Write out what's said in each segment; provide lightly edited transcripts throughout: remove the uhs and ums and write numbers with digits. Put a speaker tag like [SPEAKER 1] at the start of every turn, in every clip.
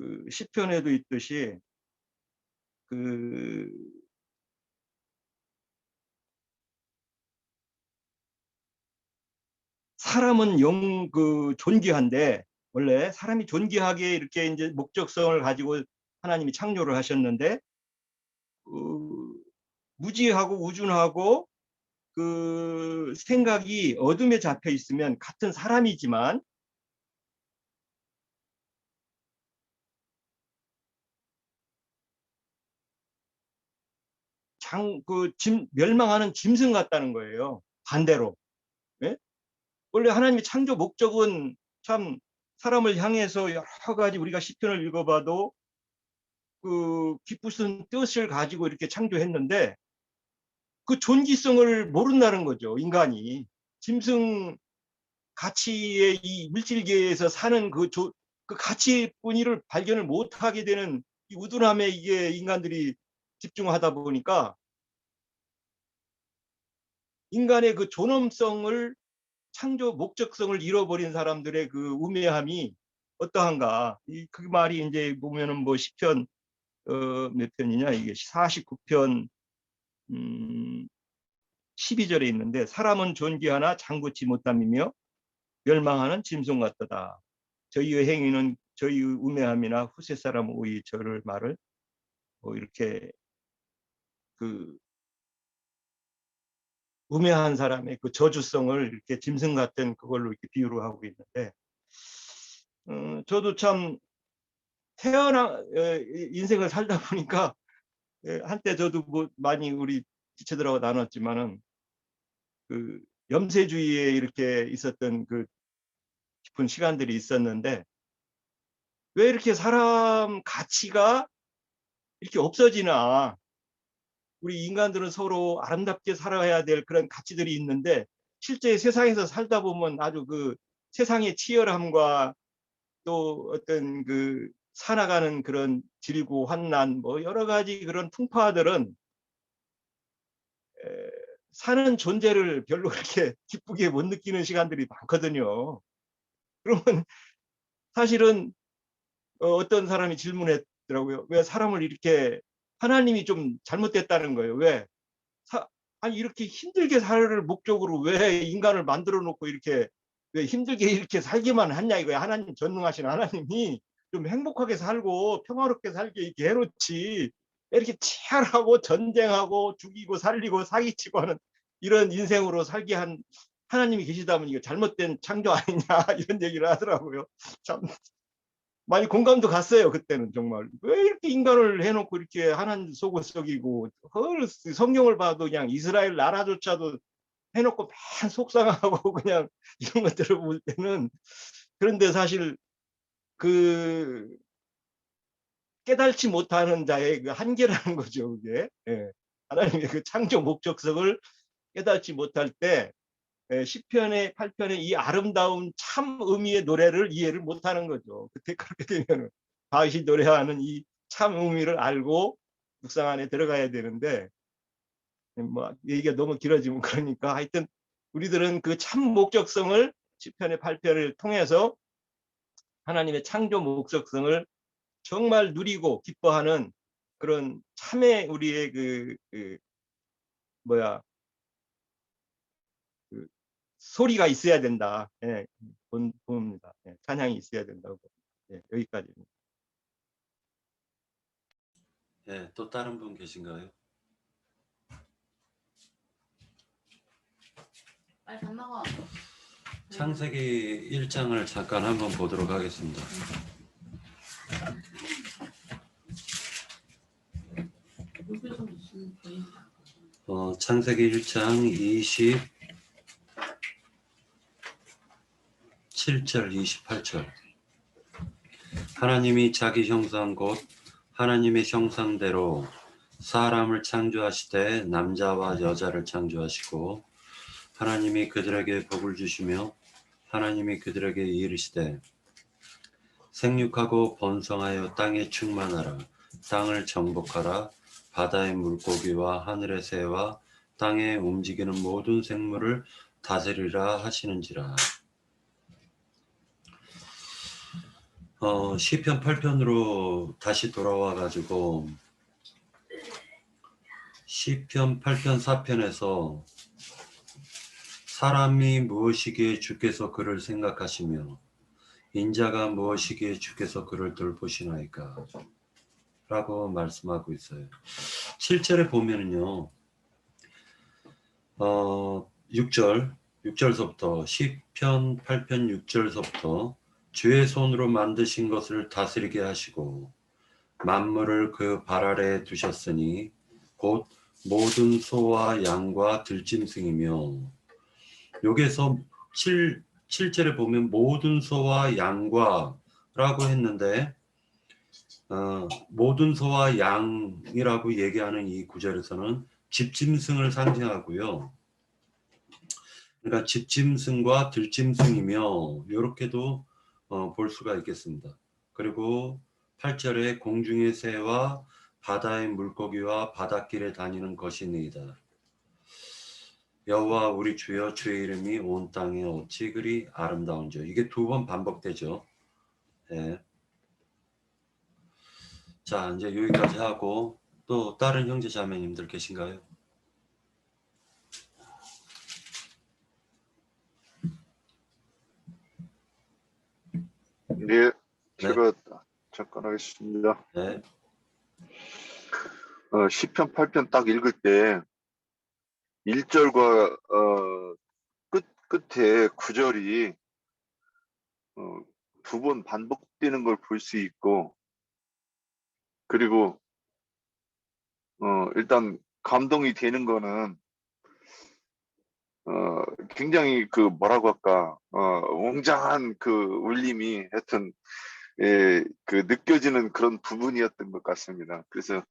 [SPEAKER 1] 그 시편에도 있듯이 그 사람은 존귀한데, 원래 사람이 존귀하게 이렇게 이제 목적성을 가지고 하나님이 창조를 하셨는데, 무지하고 우준하고 그 생각이 어둠에 잡혀 있으면 같은 사람이지만 멸망하는 짐승 같다는 거예요. 반대로. 예? 원래 하나님의 창조 목적은 참 사람을 향해서 여러 가지, 우리가 시편을 읽어봐도 그 깊으신 뜻을 가지고 이렇게 창조했는데, 그 존귀성을 모른다는 거죠, 인간이. 짐승 가치의 이 물질계에서 사는 그 가치뿐이를 발견을 못하게 되는 이 우둔함에 이게 인간들이 집중하다 보니까 인간의 그 존엄성을, 창조 목적성을 잃어버린 사람들의 그 우매함이 어떠한가. 그 말이 이제 보면은 뭐 시편 몇 편이냐, 이게 49편 12절에 있는데, 사람은 존귀하나 장구치 못함이며 멸망하는 짐승 같도다. 저희의 행위는 저희의 우매함이나 후세 사람 오이 저를 말을 뭐 이렇게 그 우매한 사람의 그 저주성을 이렇게 짐승 같은 그걸로 이렇게 비유를 하고 있는데, 저도 참 인생을 살다 보니까 한때 저도 뭐 많이 우리 지체들하고 나눴지만은 그 염세주의에 이렇게 있었던 그 깊은 시간들이 있었는데, 왜 이렇게 사람 가치가 이렇게 없어지나. 우리 인간들은 서로 아름답게 살아야 될 그런 가치들이 있는데, 실제 세상에서 살다 보면 아주 그 세상의 치열함과 또 어떤 그 살아가는 그런 질고 환난, 뭐 여러 가지 그런 풍파들은 사는 존재를 별로 그렇게 기쁘게 못 느끼는 시간들이 많거든요. 그러면 사실은 어떤 사람이 질문했더라고요. 왜 사람을 이렇게, 하나님이 좀 잘못됐다는 거예요. 왜? 아니 이렇게 힘들게 살 목적으로 왜 인간을 만들어 놓고 이렇게 왜 힘들게 이렇게 살기만 했냐 이거야. 하나님, 전능하신 하나님이 좀 행복하게 살고 평화롭게 살게 이렇게 해놓지, 이렇게 치열하고 전쟁하고 죽이고 살리고 사기치고 하는 이런 인생으로 살게 한 하나님이 계시다면 이거 잘못된 창조 아니냐 이런 얘기를 하더라고요. 참 많이 공감도 갔어요. 그때는 정말 왜 이렇게 인간을 해놓고 이렇게 하나님 속을 썩이고, 성경을 봐도 그냥 이스라엘 나라조차도 해놓고 맨 속상하고 그냥 이런 것들을 볼 때는. 그런데 사실 그 깨달지 못하는 자의 그 한계라는 거죠, 그게. 예. 하나님의 그 창조 목적성을 깨닫지 못할 때 시편의 8편의 이 아름다운 참 의미의 노래를 이해를 못하는 거죠. 그때 그렇게 되면 다윗이 노래하는 이 참 의미를 알고 묵상 안에 들어가야 되는데, 뭐 얘기가 너무 길어지면 그러니까 하여튼 우리들은 그 참 목적성을 시편의 8편을 통해서 하나님의 창조 목적성을 정말 누리고 기뻐하는 그런 참의 우리의 뭐야 그 소리가 있어야 된다. 예, 봅니다. 예, 찬양이 있어야 된다고. 예, 여기까지입니다.
[SPEAKER 2] 예, 또 다른 분 계신가요?
[SPEAKER 3] 빨리 밥 먹어.
[SPEAKER 2] 창세기 1장을 잠깐 한번 보도록 하겠습니다. 창세기 1장 27절 28절. 하나님이 자기 형상 곧 하나님의 형상대로 사람을 창조하시되 남자와 여자를 창조하시고, 하나님이 그들에게 복을 주시며 하나님이 그들에게 이르시되 생육하고 번성하여 땅에 충만하라. 땅을 정복하라. 바다의 물고기와 하늘의 새와 땅에 움직이는 모든 생물을 다스리라 하시는지라. 시편 8편으로 다시 돌아와 가지고 시편 8편 4편에서 사람이 무엇이기에 주께서 그를 생각하시며 인자가 무엇이기에 주께서 그를 돌보시나이까 라고 말씀하고 있어요. 7절에 보면은요, 6절서부터 시편 8편 6절서부터 주의 손으로 만드신 것을 다스리게 하시고 만물을 그 발 아래에 두셨으니 곧 모든 소와 양과 들짐승이며, 여기에서 7절에 보면 모든 소와 양과 라고 했는데 모든 소와 양이라고 얘기하는 이 구절에서는 집짐승을 상징하고요. 그러니까 집짐승과 들짐승이며 이렇게도 볼 수가 있겠습니다. 그리고 8절에 공중의 새와 바다의 물고기와 바닷길에 다니는 것이니이다. 여호와 우리 주여, 주의 이름이 온 땅에 어찌 그리 아름다운지요. 이게 2번 반복되죠. 네. 자, 이제 여기까지 하고 또 다른 형제 자매님들 계신가요?
[SPEAKER 3] 네,
[SPEAKER 2] 네.
[SPEAKER 3] 제가 잠깐 하겠습니다.
[SPEAKER 2] 네.
[SPEAKER 3] 시편 8편 딱 읽을 때 1절과 끝에 9절이 2번 반복되는 걸 볼 수 있고, 그리고 일단 감동이 되는 거는 굉장히 그 뭐라고 할까, 웅장한 그 울림이 하여튼 그 느껴지는 그런 부분이었던 것 같습니다. 그래서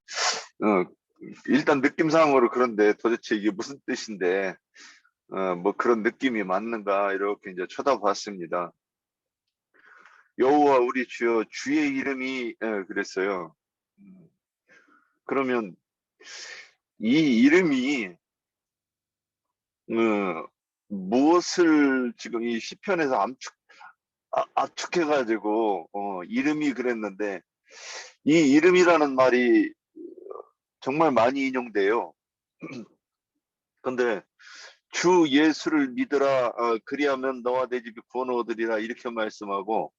[SPEAKER 3] 일단 느낌상으로 그런데 도대체 이게 무슨 뜻인데 뭐 그런 느낌이 맞는가 이렇게 이제 쳐다봤습니다. 여호와 우리 주여, 주의 이름이 그랬어요. 그러면 이 이름이 무엇을 지금 이 시편에서 압축해가지고 이름이 그랬는데, 이 이름이라는 말이 정말 많이 인용돼요. 근데 주 예수를 믿으라, 그리하면 너와 내 집이 구원을 얻으리라 이렇게 말씀하고,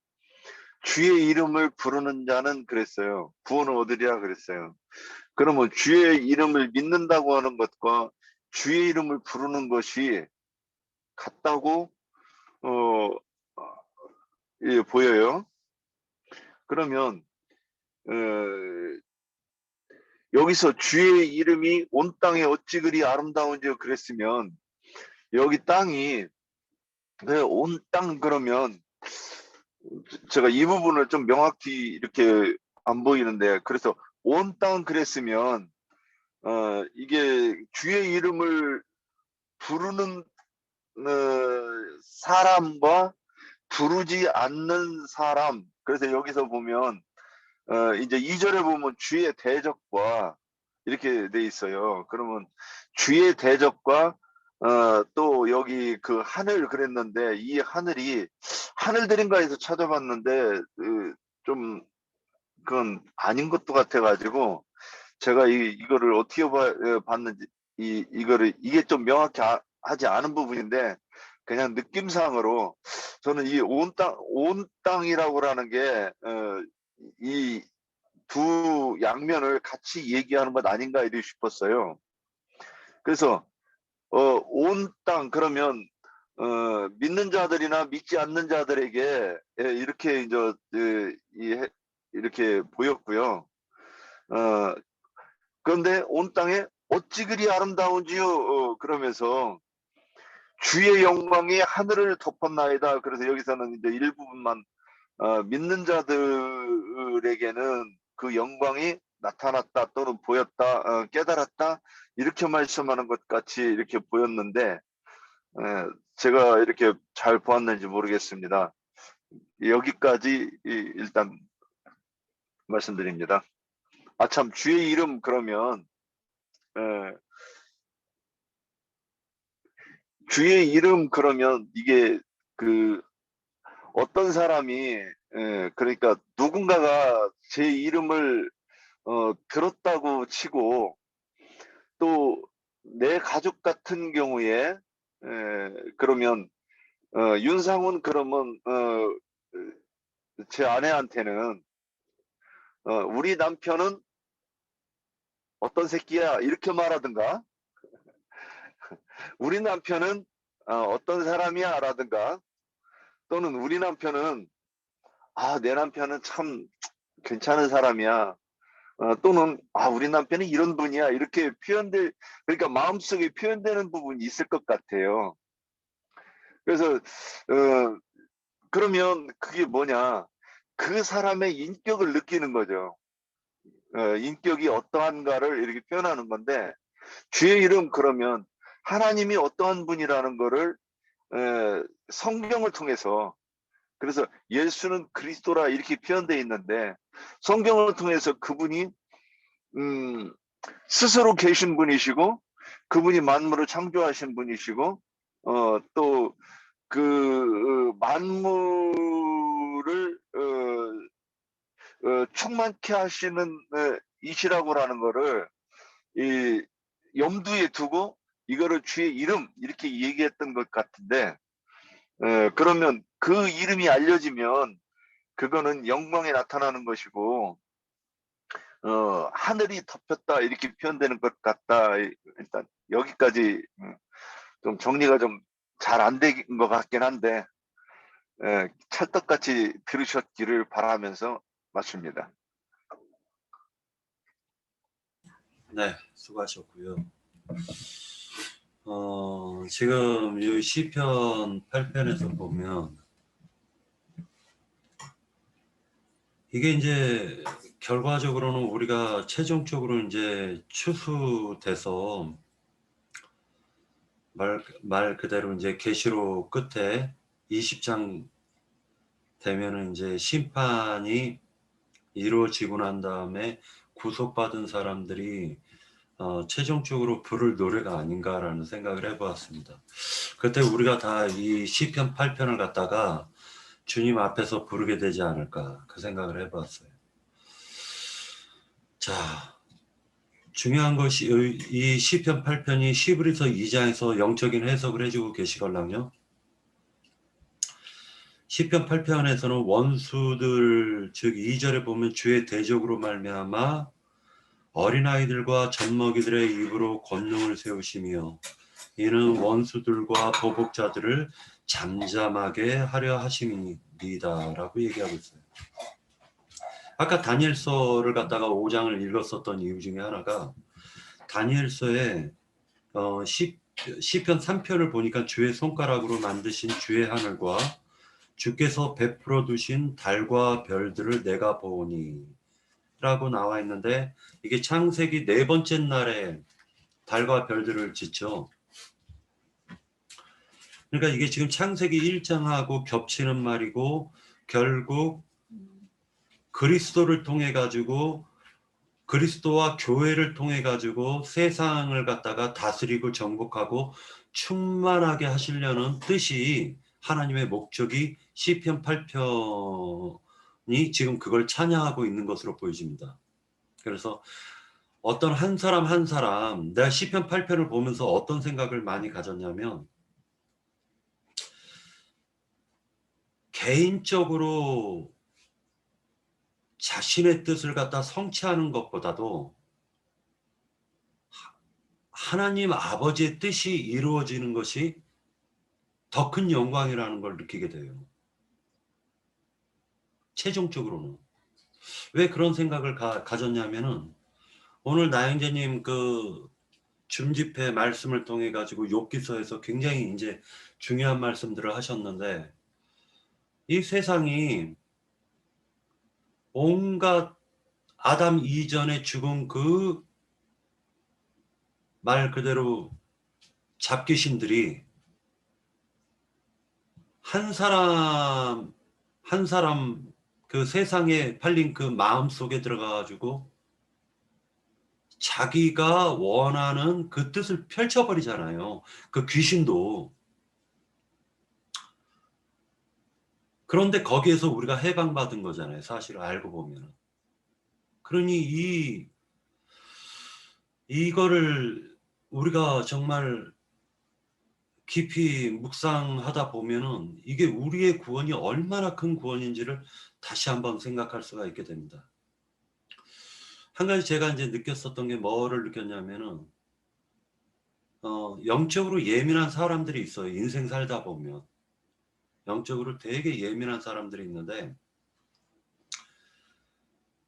[SPEAKER 3] 주의 이름을 부르는 자는 그랬어요. 구원을 얻으리라 그랬어요. 그러면 주의 이름을 믿는다고 하는 것과 주의 이름을 부르는 것이 같다고 보여요. 그러면 여기서 주의 이름이 온 땅에 어찌 그리 아름다운지 그랬으면, 여기 땅이 온 땅 그러면 제가 이 부분을 좀 명확히 이렇게 안 보이는데, 그래서 온 땅 그랬으면 이게 주의 이름을 부르는 사람과 부르지 않는 사람. 그래서 여기서 보면 이제 2절에 보면 주의 대적과 이렇게 돼 있어요. 그러면 주의 대적과 또 여기 그 하늘 그랬는데, 이 하늘이 하늘들인가 해서 찾아봤는데 좀 그건 아닌 것도 같아가지고, 제가 이거를 어떻게 봤는지 이거를 이게 좀 명확히 하지 않은 부분인데, 그냥 느낌상으로 저는 이 온 땅이라고 하는 게 이 두 양면을 같이 얘기하는 것 아닌가 이렇게 싶었어요. 그래서 온 땅 그러면 믿는 자들이나 믿지 않는 자들에게 이렇게 이제 이렇게 보였고요. 그런데 온 땅에 어찌 그리 아름다운지요, 그러면서 주의 영광이 하늘을 덮었나이다. 그래서 여기서는 이제 일부분만 믿는 자들에게는 그 영광이 나타났다 또는 보였다, 깨달았다 이렇게 말씀하는 것 같이 이렇게 보였는데, 제가 이렇게 잘 보았는지 모르겠습니다. 여기까지 일단 말씀드립니다. 참, 주의 이름 그러면 주의 이름 그러면 이게 그 어떤 사람이 그러니까 누군가가 제 이름을 들었다고 치고 또 내 가족 같은 경우에 그러면 윤상훈 그러면 제 아내한테는 우리 남편은 어떤 새끼야 이렇게 말하든가 우리 남편은 어떤 사람이야 라든가 또는 우리 남편은 내 남편은 참 괜찮은 사람이야 또는 우리 남편은 이런 분이야 이렇게 그러니까 마음속에 표현되는 부분이 있을 것 같아요. 그래서 그러면 그게 뭐냐 그 사람의 인격을 느끼는 거죠. 인격이 어떠한가를 이렇게 표현하는 건데 주의 이름 그러면 하나님이 어떠한 분이라는 거를 성경을 통해서 그래서 예수는 그리스도라 이렇게 표현되어 있는데 성경을 통해서 그분이 스스로 계신 분이시고 그분이 만물을 창조하신 분이시고 또 그 만물을 충만케 하시는 이시라고라는 거를 이 염두에 두고 이거를 주의 이름 이렇게 얘기했던 것 같은데 그러면 그 이름이 알려지면 그거는 영광에 나타나는 것이고 하늘이 덮였다 이렇게 표현되는 것 같다. 일단 여기까지 좀 정리가 좀 잘 안 된 것 같긴 한데 찰떡같이 들으셨기를 바라면서 마칩니다.
[SPEAKER 2] 네, 수고하셨고요. 지금 이 시편 8편에서 보면 이게 이제 결과적으로는 우리가 최종적으로 이제 추수돼서 말 그대로 이제 계시록 끝에 20장 되면은 이제 심판이 이루어지고 난 다음에 구속받은 사람들이 최종적으로 부를 노래가 아닌가라는 생각을 해보았습니다. 그때 우리가 다 이 시편 8편을 갖다가 주님 앞에서 부르게 되지 않을까 그 생각을 해보았어요. 자, 중요한 것이 이 시편 8편이 히브리서 2장에서 영적인 해석을 해주고 계시걸랑요. 시편 8편에서는 원수들 즉 2절에 보면 주의 대적으로 말미암아 어린아이들과 젖먹이들의 입으로 권능을 세우시며 이는 원수들과 보복자들을 잠잠하게 하려 하심이니이다 라고 얘기하고 있어요. 아까 다니엘서를 갖다가 5장을 읽었었던 이유 중에 하나가 다니엘서에 시편 3편을 보니까 주의 손가락으로 만드신 주의 하늘과 주께서 베풀어 두신 달과 별들을 내가 보니 라고 나와 있는데 이게 창세기 4번째 날에 달과 별들을 짓죠. 그러니까 이게 지금 창세기 1장하고 겹치는 말이고 결국 그리스도를 통해 가지고 그리스도와 교회를 통해 가지고 세상을 갖다가 다스리고 정복하고 충만하게 하시려는 뜻이 하나님의 목적이 시편 8편이 지금 그걸 찬양하고 있는 것으로 보여집니다. 그래서 어떤 한 사람 한 사람 내가 시편 8편을 보면서 어떤 생각을 많이 가졌냐면 개인적으로 자신의 뜻을 갖다 성취하는 것보다도 하나님 아버지의 뜻이 이루어지는 것이 더 큰 영광이라는 걸 느끼게 돼요. 최종적으로는. 왜 그런 생각을 가졌냐면은 오늘 나영재님 그 줌집회 말씀을 통해 가지고 욥기서에서 굉장히 이제 중요한 말씀들을 하셨는데 이 세상이 온갖 아담 이전에 죽은 그 말 그대로 잡귀신들이 한 사람 그 세상에 팔린 그 마음 속에 들어가 가지고 자기가 원하는 그 뜻을 펼쳐버리잖아요. 그 귀신도. 그런데 거기에서 우리가 해방받은 거잖아요. 사실 알고 보면. 그러니 이거를 우리가 정말 깊이 묵상하다 보면은 이게 우리의 구원이 얼마나 큰 구원인지를 다시 한번 생각할 수가 있게 됩니다. 한 가지 제가 이제 느꼈었던 게 뭐를 느꼈냐면은 영적으로 예민한 사람들이 있어요. 인생 살다 보면 영적으로 되게 예민한 사람들이 있는데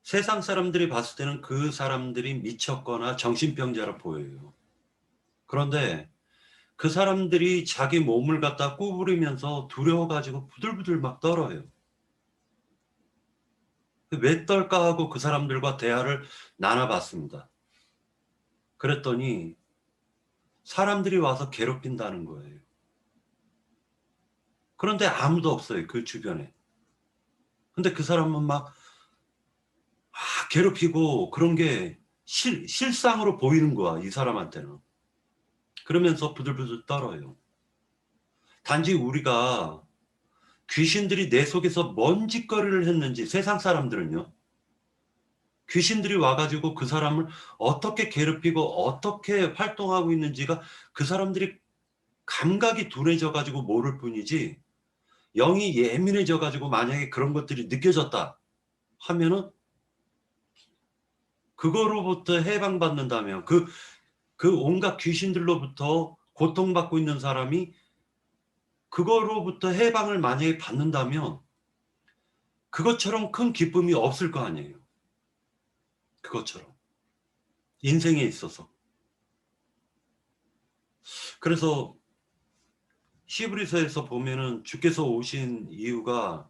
[SPEAKER 2] 세상 사람들이 봤을 때는 그 사람들이 미쳤거나 정신병자로 보여요. 그런데 그 사람들이 자기 몸을 갖다 구부리면서 두려워가지고 부들부들 막 떨어요. 왜 떨까 하고 그 사람들과 대화를 나눠봤습니다. 그랬더니 사람들이 와서 괴롭힌다는 거예요. 그런데 아무도 없어요. 그 주변에. 근데 그 사람은 막 괴롭히고 그런 게 실상으로 보이는 거야. 이 사람한테는. 그러면서 부들부들 떨어요. 단지 우리가 귀신들이 내 속에서 뭔 짓거리를 했는지 세상 사람들은요. 귀신들이 와가지고 그 사람을 어떻게 괴롭히고 어떻게 활동하고 있는지가 그 사람들이 감각이 둔해져가지고 모를 뿐이지 영이 예민해져가지고 만약에 그런 것들이 느껴졌다 하면은 그거로부터 해방받는다면 그 온갖 귀신들로부터 고통받고 있는 사람이 그거로부터 해방을 만약에 받는다면 그것처럼 큰 기쁨이 없을 거 아니에요. 그것처럼. 인생에 있어서. 그래서 히브리서에서 보면은 주께서 오신 이유가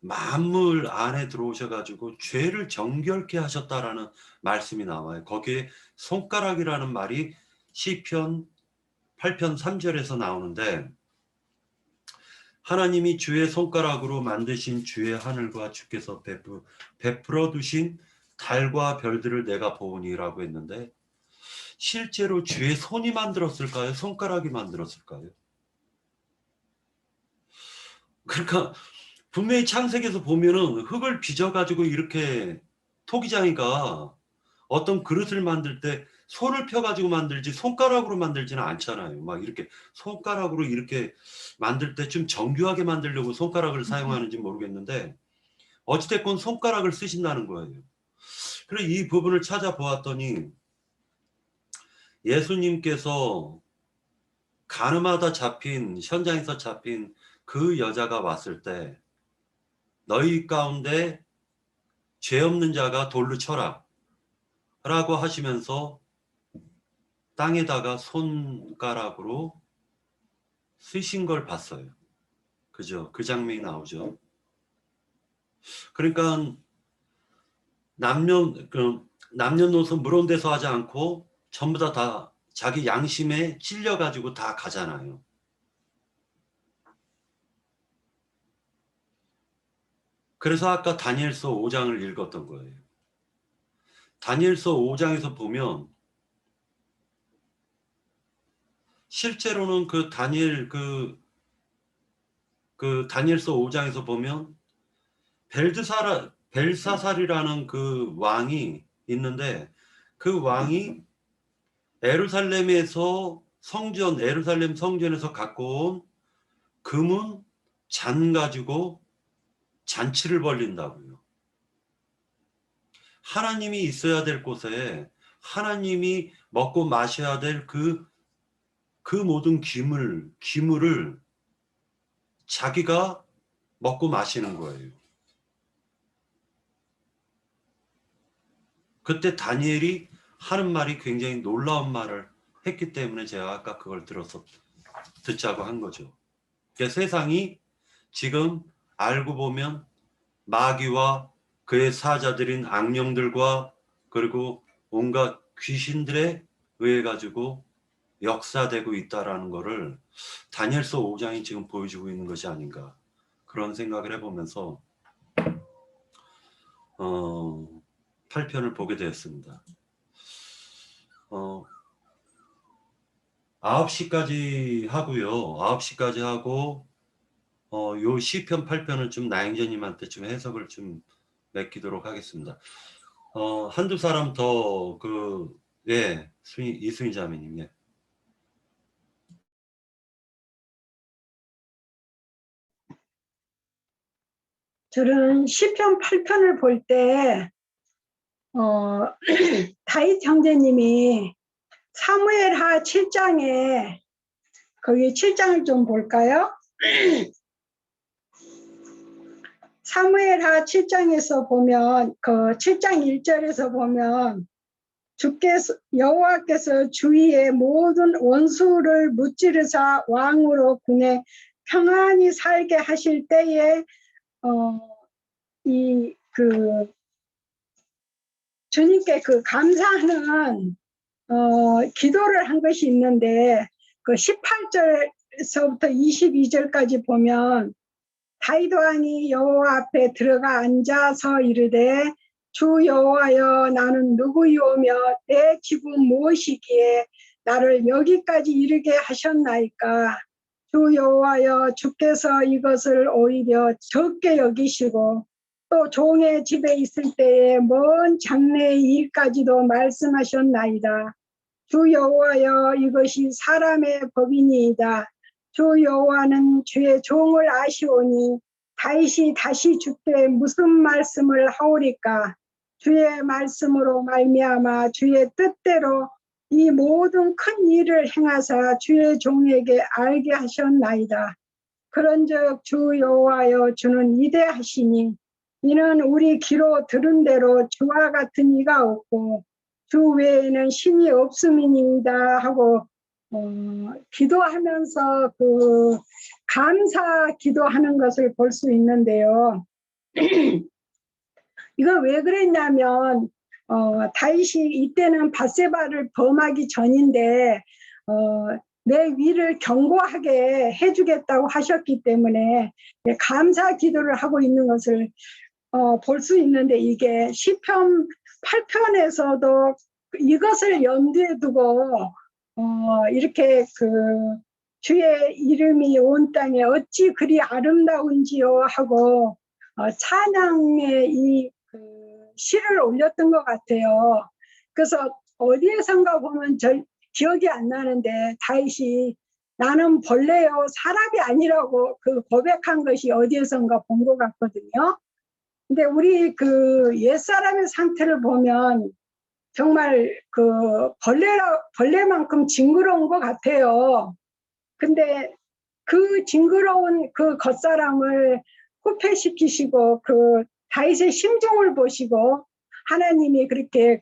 [SPEAKER 2] 만물 안에 들어오셔가지고 죄를 정결케 하셨다라는 말씀이 나와요. 거기에 손가락이라는 말이 시편 8편 3절에서 나오는데 하나님이 주의 손가락으로 만드신 주의 하늘과 주께서 베풀어 두신 달과 별들을 내가 보으니라고 했는데 실제로 주의 손이 만들었을까요? 손가락이 만들었을까요? 그러니까 분명히 창세기에서 보면은 흙을 빚어가지고 이렇게 토기장이가 어떤 그릇을 만들 때 손을 펴가지고 만들지 손가락으로 만들지는 않잖아요. 막 이렇게 손가락으로 이렇게 만들 때 좀 정교하게 만들려고 손가락을 사용하는지 모르겠는데 어찌됐건 손가락을 쓰신다는 거예요. 그래서 이 부분을 찾아보았더니 예수님께서 가늠하다 잡힌 현장에서 잡힌 그 여자가 왔을 때 너희 가운데 죄 없는 자가 돌로 쳐라 라고 하시면서 땅에다가 손가락으로 쓰신 걸 봤어요. 그죠? 그 장면이 나오죠. 그러니까 남녀노소 물온대서 하지 않고 전부 다 자기 양심에 찔려가지고 다 가잖아요. 그래서 아까 다니엘서 5장을 읽었던 거예요. 다니엘서 5장에서 보면 실제로는 그 다니엘서 5장에서 보면 벨사살이라는 그 왕이 있는데 그 왕이 에루살렘 성전에서 갖고 온 금은 잔 가지고 잔치를 벌린다고요. 하나님이 있어야 될 곳에 하나님이 먹고 마셔야 될 그 모든 기물을 자기가 먹고 마시는 거예요. 그때 다니엘이 하는 말이 굉장히 놀라운 말을 했기 때문에 제가 아까 그걸 듣자고 한 거죠. 그러니까 세상이 지금 알고 보면 마귀와 그의 사자들인 악령들과 그리고 온갖 귀신들에 의해 가지고 역사되고 있다라는 것을 다니엘서 5장이 지금 보여주고 있는 것이 아닌가 그런 생각을 해보면서 8편을 보게 되었습니다. 9시까지 하고요. 9시까지 하고 요 시편 8편은 좀 나행자님한테 좀 해석을 좀 맡기도록 하겠습니다. 한두 사람 더 예, 이수인 자매님. 예.
[SPEAKER 4] 저는 시편 8편을 볼 때 다윗 형제님이 사무엘하 7장에 거기 7장을 좀 볼까요? 사무엘하 7장에서 보면 그 7장 1절에서 보면 여호와께서 주위의 모든 원수를 무찌르사 왕으로 궁에 평안히 살게 하실 때에 주님께 감사하는 기도를 한 것이 있는데 그 18절에서부터 22절까지 보면 다윗 왕이 여호와 앞에 들어가 앉아서 이르되 주 여호와여 나는 누구이오며 내 기분 무엇이기에 나를 여기까지 이르게 하셨나이까. 주 여호와여 주께서 이것을 오히려 적게 여기시고 또 종의 집에 있을 때에 먼 장래의 일까지도 말씀하셨나이다. 주 여호와여 이것이 사람의 법이니이다. 주 여호와는 주의 종을 아시오니 다윗이 다시 주께 무슨 말씀을 하오리까. 주의 말씀으로 말미암아 주의 뜻대로 이 모든 큰 일을 행하사 주의 종에게 알게 하셨나이다. 그런즉 주 여호와여 주는 위대하시니 이는 우리 귀로 들은 대로 주와 같은 이가 없고 주 외에는 신이 없음이니이다 하고 기도하면서 감사 기도하는 것을 볼 수 있는데요. 이거 왜 그랬냐면 다윗이 이때는 밧세바를 범하기 전인데 내 위를 견고하게 해주겠다고 하셨기 때문에 감사 기도를 하고 있는 것을 볼 수 있는데 이게 시편 8편에서도 이것을 염두에 두고 이렇게 주의 이름이 온 땅에 어찌 그리 아름다운지요 하고 찬양의 이 시를 올렸던 것 같아요. 그래서 어디에선가 보면 기억이 안 나는데 다윗이 나는 벌레요 사람이 아니라고 고백한 것이 어디에선가 본 것 같거든요. 근데 우리 옛사람의 상태를 보면 정말 벌레만큼 징그러운 것 같아요. 근데 그 징그러운 겉사람을 후패시키시고 다윗의 심정을 보시고 하나님이 그렇게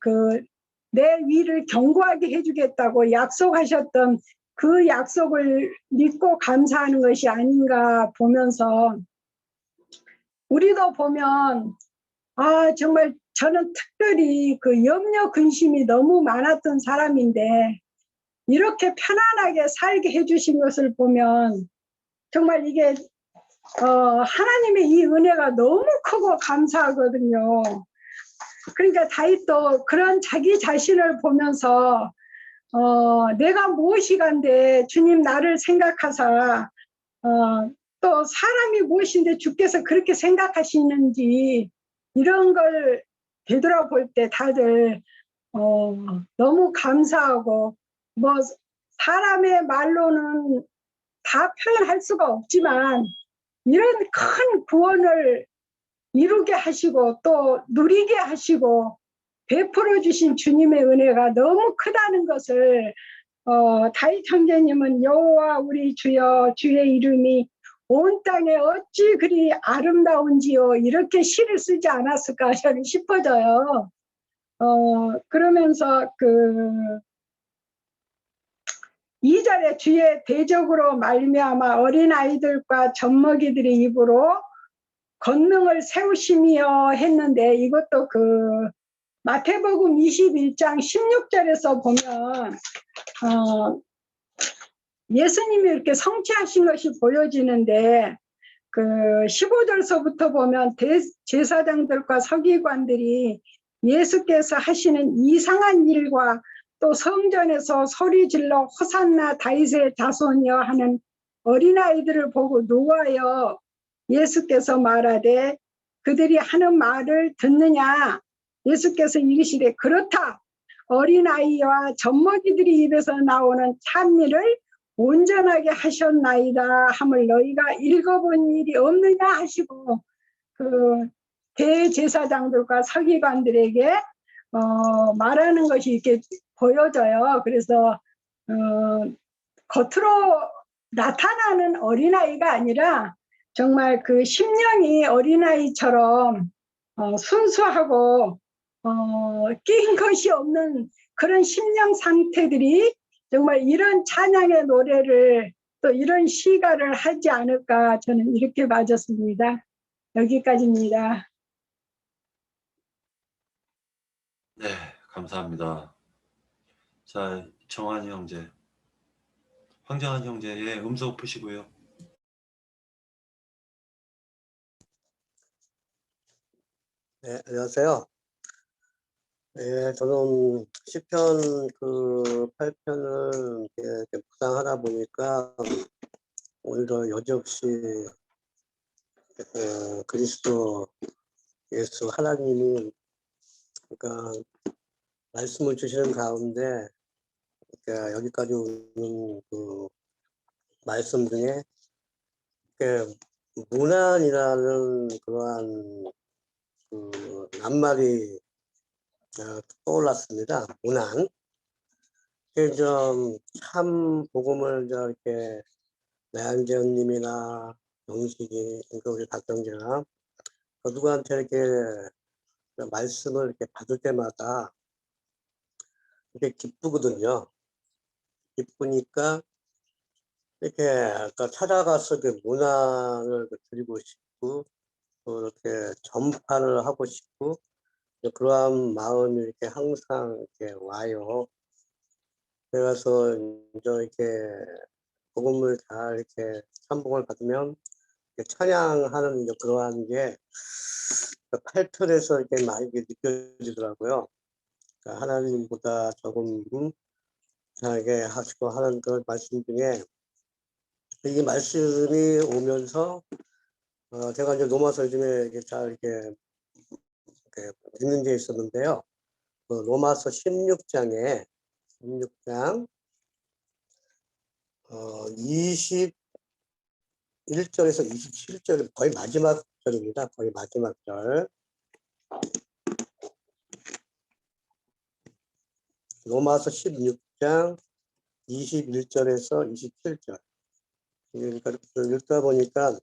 [SPEAKER 4] 내 위를 견고하게 해주겠다고 약속하셨던 그 약속을 믿고 감사하는 것이 아닌가 보면서 우리도 보면 정말 저는 특별히 염려 근심이 너무 많았던 사람인데 이렇게 편안하게 살게 해주신 것을 보면 정말 이게 하나님의 이 은혜가 너무 크고 감사하거든요. 그러니까 다윗도 그런 자기 자신을 보면서 내가 무엇이간데 주님 나를 생각하사 또 사람이 무엇인데 주께서 그렇게 생각하시는지 이런 걸 되돌아볼 때 다들 너무 감사하고 사람의 말로는 다 표현할 수가 없지만 이런 큰 구원을 이루게 하시고 또 누리게 하시고 베풀어 주신 주님의 은혜가 너무 크다는 것을 다윗 형제님은 여호와 우리 주여 주의 이름이 온 땅에 어찌 그리 아름다운지요 이렇게 시를 쓰지 않았을까 저는 싶어져요. 그러면서 2절에 주의 대적으로 말미암아 어린아이들과 젖먹이들의 입으로 권능을 세우심이여 했는데 이것도 마태복음 21장 16절에서 보면 예수님이 이렇게 성취하신 것이 보여지는데 15절서부터 보면 제사장들과 서기관들이 예수께서 하시는 이상한 일과 또 성전에서 소리 질러 호산나 다윗의 자손이여 하는 어린아이들을 보고 놓아여 예수께서 말하되 그들이 하는 말을 듣느냐. 예수께서 이르시되 그렇다. 어린아이와 젖먹이들이 입에서 나오는 찬미를 온전하게 하셨나이다 함을 너희가 읽어본 일이 없느냐 하시고 그 대제사장들과 서기관들에게 말하는 것이 이렇게 보여져요. 그래서 겉으로 나타나는 어린아이가 아니라 정말 그 심령이 어린아이처럼 순수하고 낀 것이 없는 그런 심령 상태들이 정말 이런 찬양의 노래를 또 이런 시가를 하지 않을까 저는 이렇게 맞았습니다. 여기까지입니다.
[SPEAKER 2] 네, 감사합니다. 자, 정한이 형제, 황정한 형제의 음소 푸시고요.
[SPEAKER 5] 네, 안녕하세요. 네, 저는 시편 그 8편을 이렇게 묵상하다 보니까 오늘도 여지없이 그리스도 예수 하나님이 그러니까 말씀을 주시는 가운데 그러니까 여기까지 오는 그 말씀 중에 문안이라는 그러한 그 낱말이 떠올랐습니다. 문안. 참 복음을 이렇게 나양재님이나 영식이, 그러니까 우리 박정재나 누구한테 이렇게 말씀을 이렇게 받을 때마다 이렇게 기쁘거든요. 기쁘니까 이렇게 아까 찾아가서 그 문안을 드리고 싶고 또 이렇게 전파를 하고 싶고 그러한 마음이 이렇게 항상 이렇게 와요. 그래서 이제 이렇게 복음을 다 이렇게 참복을 받으면 찬양하는 이제 그러한 게 8편에서 이렇게 많이 느껴지더라고요. 그러니까 하나님보다 조금 잘하게 하시고 하는 그 말씀 중에 이 말씀이 오면서 제가 이제 로마서 요즘에 이렇게 잘 이렇게 읽는 게 있었는데요. 그 로마서 16장 21절에서 27절 거의 마지막 절입니다. 거의 마지막 절. 로마서 16장 21절에서 27절. 그러니까 읽다 보니까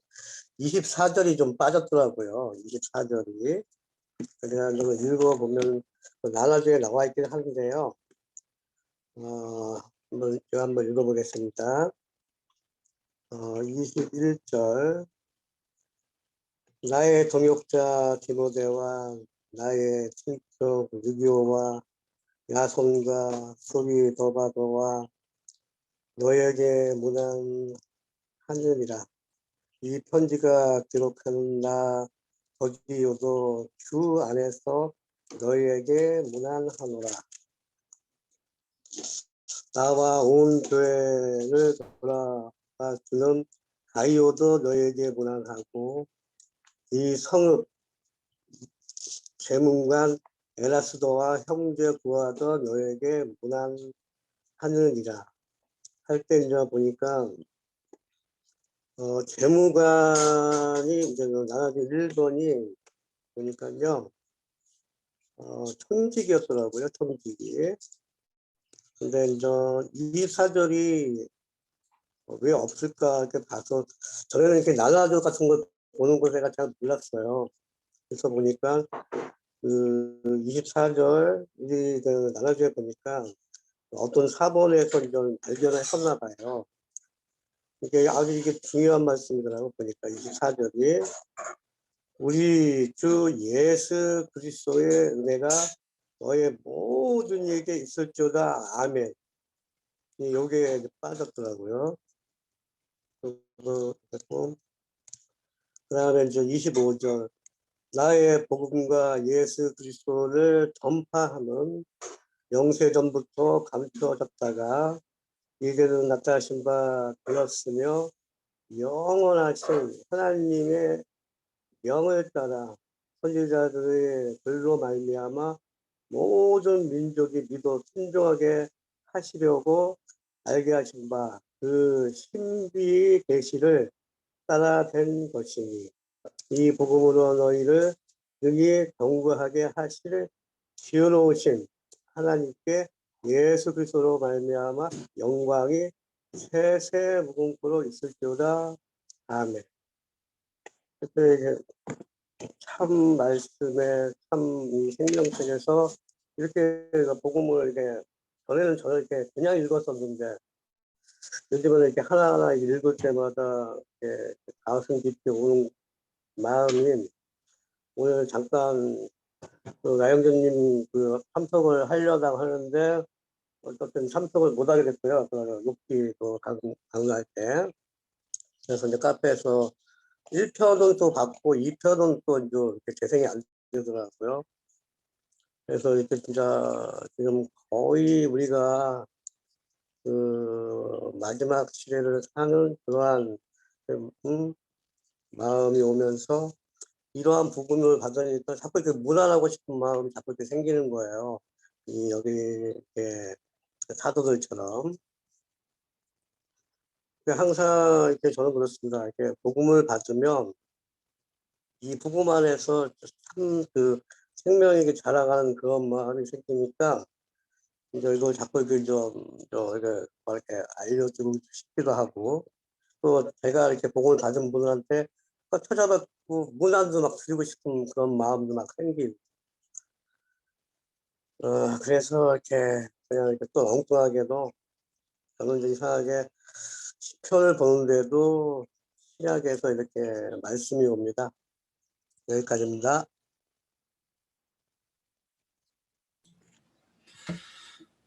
[SPEAKER 5] 24절이 좀 빠졌더라고요. 24절이. 그래가지고 읽어보면 나눠주에 나와 있긴 하는데요. 제가 한번 읽어보겠습니다. 21절. 나의 동역자 디모데와 나의 친척 유기오와 야손과 소비도바도와 너에게 문안하느니라. 이 편지가 기록하는 나 더디오도 주 안에서 너희에게 문안하노라. 나와 온 교회를 돌아주는 가이오도 너희에게 문안하고 이 성읍 재문관 에라스도와 형제 구하도 너에게 문안하느니라. 할 때 이제 보니까 재무관이 이제 나라지 1번이 보니까요 천직이었더라고요. 천직이. 근데 이제 이 사절이 왜 없을까 이렇게 봐서 저는 이렇게 나라조 같은 거 보는 거 제가 잘 몰랐어요. 그래서 보니까 그 24절 이 나라조에 보니까 어떤 사본에서 좀 발견을 했었나 봐요. 이게 아주 이게 중요한 말씀이더라고 보니까 24절이 우리 주 예수 그리스도의 은혜가 너의 모든 일에 있을지어다 아멘. 여기에 빠졌더라고요. 그 다음에 이제 25절 나의 복음과 예수 그리스도를 전파하는 영세전부터 감추어졌다가 이제는 나타나신 바 되었으며 영원하신 하나님의 명을 따라 선지자들의 글로 말미암아 모든 민족이 믿어 순종하게 하시려고 알게 하신 바 그 신비의 계시를 따라 된 것이니 이 복음으로 너희를 능히 경고하게 하실 지혜로우신 하나님께 예수 그리스도로 말미암아 영광이 세세 무궁토로 있을지어다. 아멘. 그때 이제 참 말씀에 참 이 생명책에서 이렇게 복음을 이렇게 전에는 저는 이렇게 그냥 읽었었는데 요즘은 이렇게 하나하나 읽을 때마다 이렇게 가슴 깊이 오는 마음이 오늘 잠깐 그 나영준님 그 참석을 하려다가 하는데 어쨌든 참석을 못하게 됐고요. 그 녹기도 강의할 때. 그래서 이제 카페에서 1편은 또 받고 2편은 또 이제 이렇게 재생이 안 되더라고요. 그래서 이렇게 진짜 지금 거의 우리가 그 마지막 시대를 사는 그러한 마음이 오면서 이러한 부분을 받으니까 자꾸 이렇게 무난하고 싶은 마음이 자꾸 이렇게 생기는 거예요. 이 여기 이렇게 사도들처럼. 항상 이렇게 저는 그렇습니다. 이렇게 복음을 받으면 이 복음 안에서 참 그 생명에게 자라가는 그런 마음이 생기니까 이제 이걸 자꾸 이렇게 이렇게 알려주고 싶기도 하고 또 제가 이렇게 복음을 받은 분들한테 찾아뵙고 문안도 막 드리고 싶은 그런 마음도 막 생기고 그래서 이렇게 그냥 이렇게 또 엉뚱하게도 저는 이제 이상하게 시편을 보는데도 신약에서 이렇게 말씀이 옵니다. 여기까지입니다.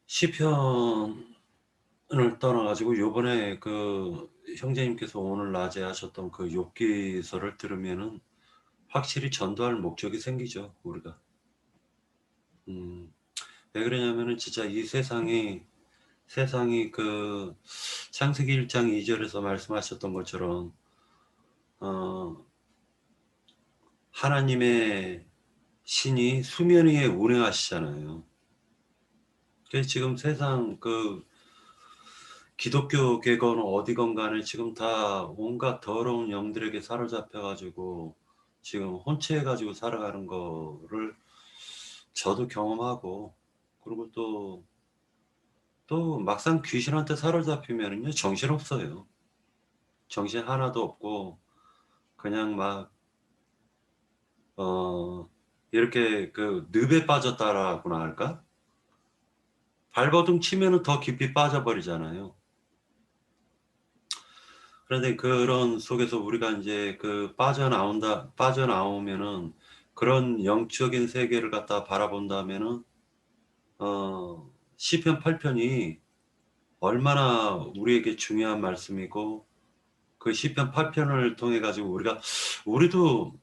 [SPEAKER 2] 시편을 떠나가지고 요번에 그 형제님께서 오늘 낮에 하셨던 그 욥기서를 들으면은 확실히 전도할 목적이 생기죠, 우리가. 왜 그러냐면은 진짜 이 세상이 그 창세기 1장 2절에서 말씀하셨던 것처럼 하나님의 신이 수면 위에 운행하시잖아요. 그래서 지금 세상 그 기독교계건 어디건 간에 지금 다 온갖 더러운 영들에게 사로잡혀가지고 지금 혼체해가지고 살아가는 거를 저도 경험하고, 그리고 또 막상 귀신한테 사로잡히면은요 정신없어요. 정신 하나도 없고 그냥 막 이렇게 그 늪에 빠졌다라고나 할까? 발버둥 치면은 더 깊이 빠져버리잖아요. 그런데 그런 속에서 우리가 이제 그 빠져나오면은 그런 영적인 세계를 갖다 바라본다면은 시편 8편이 얼마나 우리에게 중요한 말씀이고, 그 시편 8편을 통해 가지고 우리도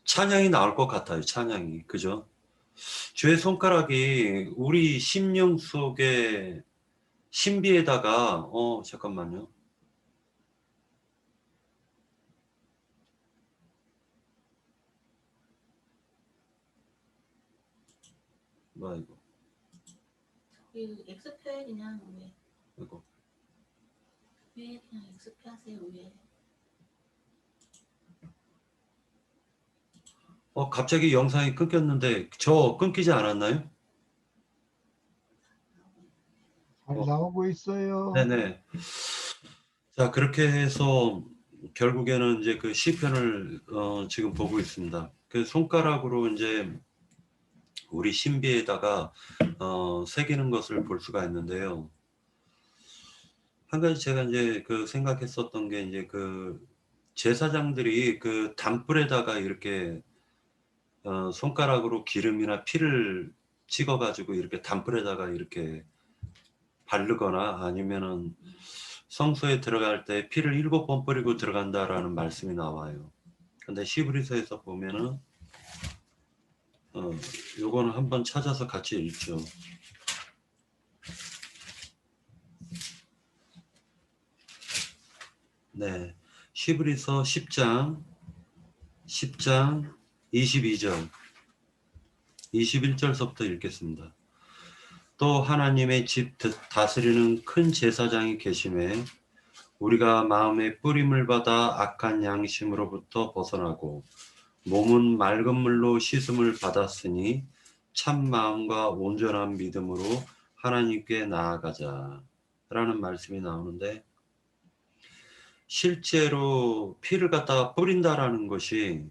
[SPEAKER 2] 찬양이 나올 것 같아요. 찬양이. 그죠? 주의 손가락이 우리 심령 속에 신비에다가 잠깐만요. 뭐야 이거.
[SPEAKER 6] 그 엑스표에 그냥
[SPEAKER 2] 이거.
[SPEAKER 6] 왜 그냥 엑스표 하세요 왜?
[SPEAKER 2] 갑자기 영상이 끊겼는데 저 끊기지 않았나요?
[SPEAKER 7] 잘 나오고 있어요.
[SPEAKER 2] 네네. 자, 그렇게 해서 결국에는 이제 그 시편을 지금 보고 있습니다. 그 손가락으로 이제 우리 신비에다가 새기는 것을 볼 수가 있는데요. 한 가지 제가 이제 그 생각했었던 게 이제 그 제사장들이 그 담불에다가 이렇게 손가락으로 기름이나 피를 찍어가지고 이렇게 담불에다가 이렇게 바르거나 아니면은 성소에 들어갈 때 피를 7번 뿌리고 들어간다라는 말씀이 나와요. 근데 히브리서에서 보면은 요거는 한번 찾아서 같이 읽죠. 네. 히브리서 10장 22절 21절서부터 읽겠습니다. 또 하나님의 집 다스리는 큰 제사장이 계심에 우리가 마음의 뿌림을 받아 악한 양심으로부터 벗어나고 몸은 맑은 물로 씻음을 받았으니 참 마음과 온전한 믿음으로 하나님께 나아가자 라는 말씀이 나오는데, 실제로 피를 갖다가 뿌린다라는 것이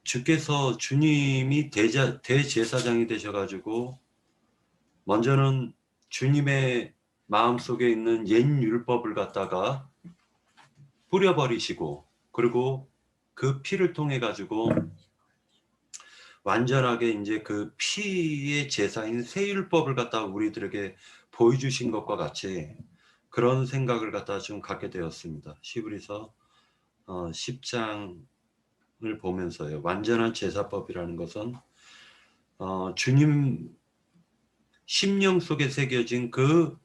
[SPEAKER 2] 주님이 대제사장이 되셔가지고 먼저는 주님의 마음속에 있는 옛 율법을 갖다가 뿌려버리시고, 그리고 그 피를 통해 가지고 완전하게 이제 그 피의 제사인 새 율법을 갖다가 우리들에게 보여주신 것과 같이 그런 생각을 갖다가 좀 갖게 되었습니다. 히브리서 10장을 보면서요. 완전한 제사법이라는 것은 주님 심령 속에 새겨진 그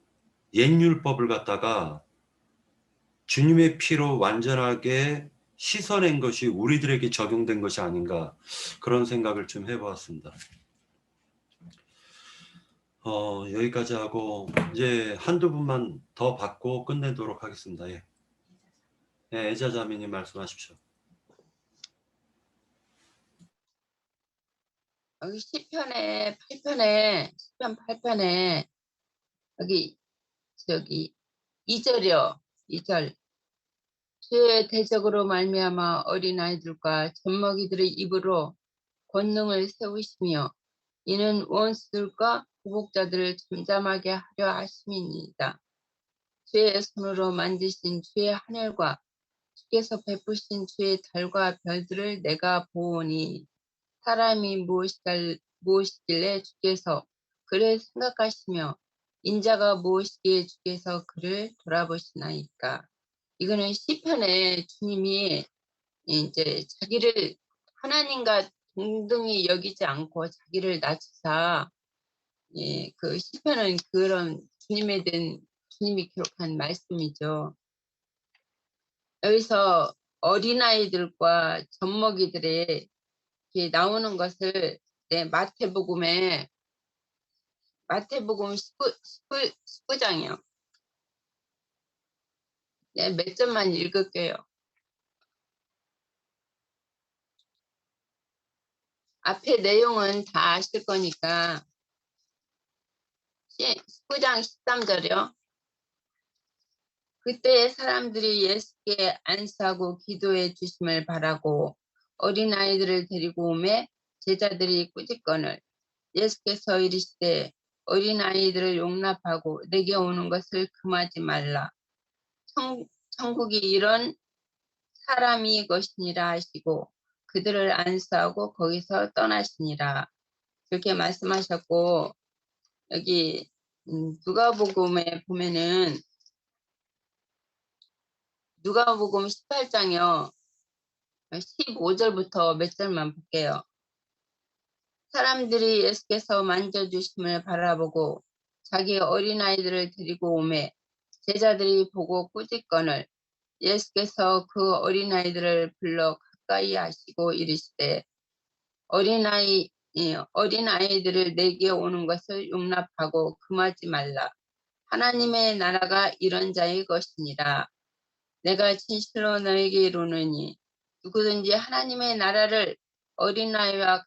[SPEAKER 2] 옛 율법을 갖다가 주님의 피로 완전하게 씻어낸 것이 우리들에게 적용된 것이 아닌가, 그런 생각을 좀 해보았습니다. 여기까지 하고 이제 한두 분만 더 받고 끝내도록 하겠습니다. 예. 네, 애자자매님 말씀하십시오.
[SPEAKER 8] 여기 시편 8편에 여기 저기 2절이요. 2절. 주의 대적으로 말미암아 어린아이들과 젖먹이들의 입으로 권능을 세우시며 이는 원수들과 보복자들을 잠잠하게 하려 하심이니이다. 주의 손으로 만드신 주의 하늘과 주께서 베푸신 주의 달과 별들을 내가 보오니 사람이 무엇이길래 주께서 그를 생각하시며 인자가 무엇이기에 주께서 그를 돌아보시나이까. 이거는 시편에 주님이 이제 자기를 하나님과 동등히 여기지 않고 자기를 낮추사, 그 시편은 그런 주님에 대한 주님이 기록한 말씀이죠. 여기서 어린아이들과 젖먹이들이 나오는 것을 마태복음 19장이요. 몇 점만 읽을게요. 앞에 내용은 다 아실 거니까 19장 13절이요. 그때 사람들이 예수께 안수하고 기도해 주심을 바라고 어린아이들을 데리고 오매 제자들이 꾸짖거늘 예수께서 이르시되 어린아이들을 용납하고 내게 오는 것을 금하지 말라. 천국이 이런 사람이 것이니라 하시고 그들을 안수하고 거기서 떠나시니라. 그렇게 말씀하셨고, 여기 누가복음에 보면은 누가복음 18장이요. 15절부터 몇 절만 볼게요. 사람들이 예수께서 만져주심을 바라보고 자기 어린아이들을 데리고 오매 제자들이 보고 꾸짖거늘 예수께서 그 어린아이들을 불러 가까이 하시고 이르시되 어린아이들을 내게 오는 것을 용납하고 금하지 말라. 하나님의 나라가 이런 자의 것이니라. 내가 진실로 너에게 이르노니 누구든지 하나님의 나라를 어린아이와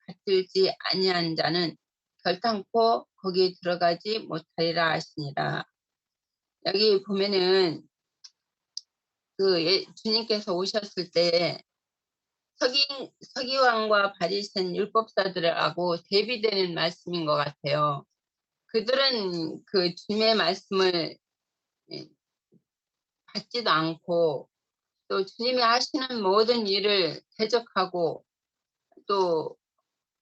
[SPEAKER 8] 같들지 아니한 자는 결탄코 거기 들어가지 못하리라 하시니라. 여기 보면은 주님께서 오셨을 때 서기관과 바리새인 율법사들하고 대비되는 말씀인 것 같아요. 그들은 그 주님의 말씀을 받지도 않고 또 주님이 하시는 모든 일을 대적하고 또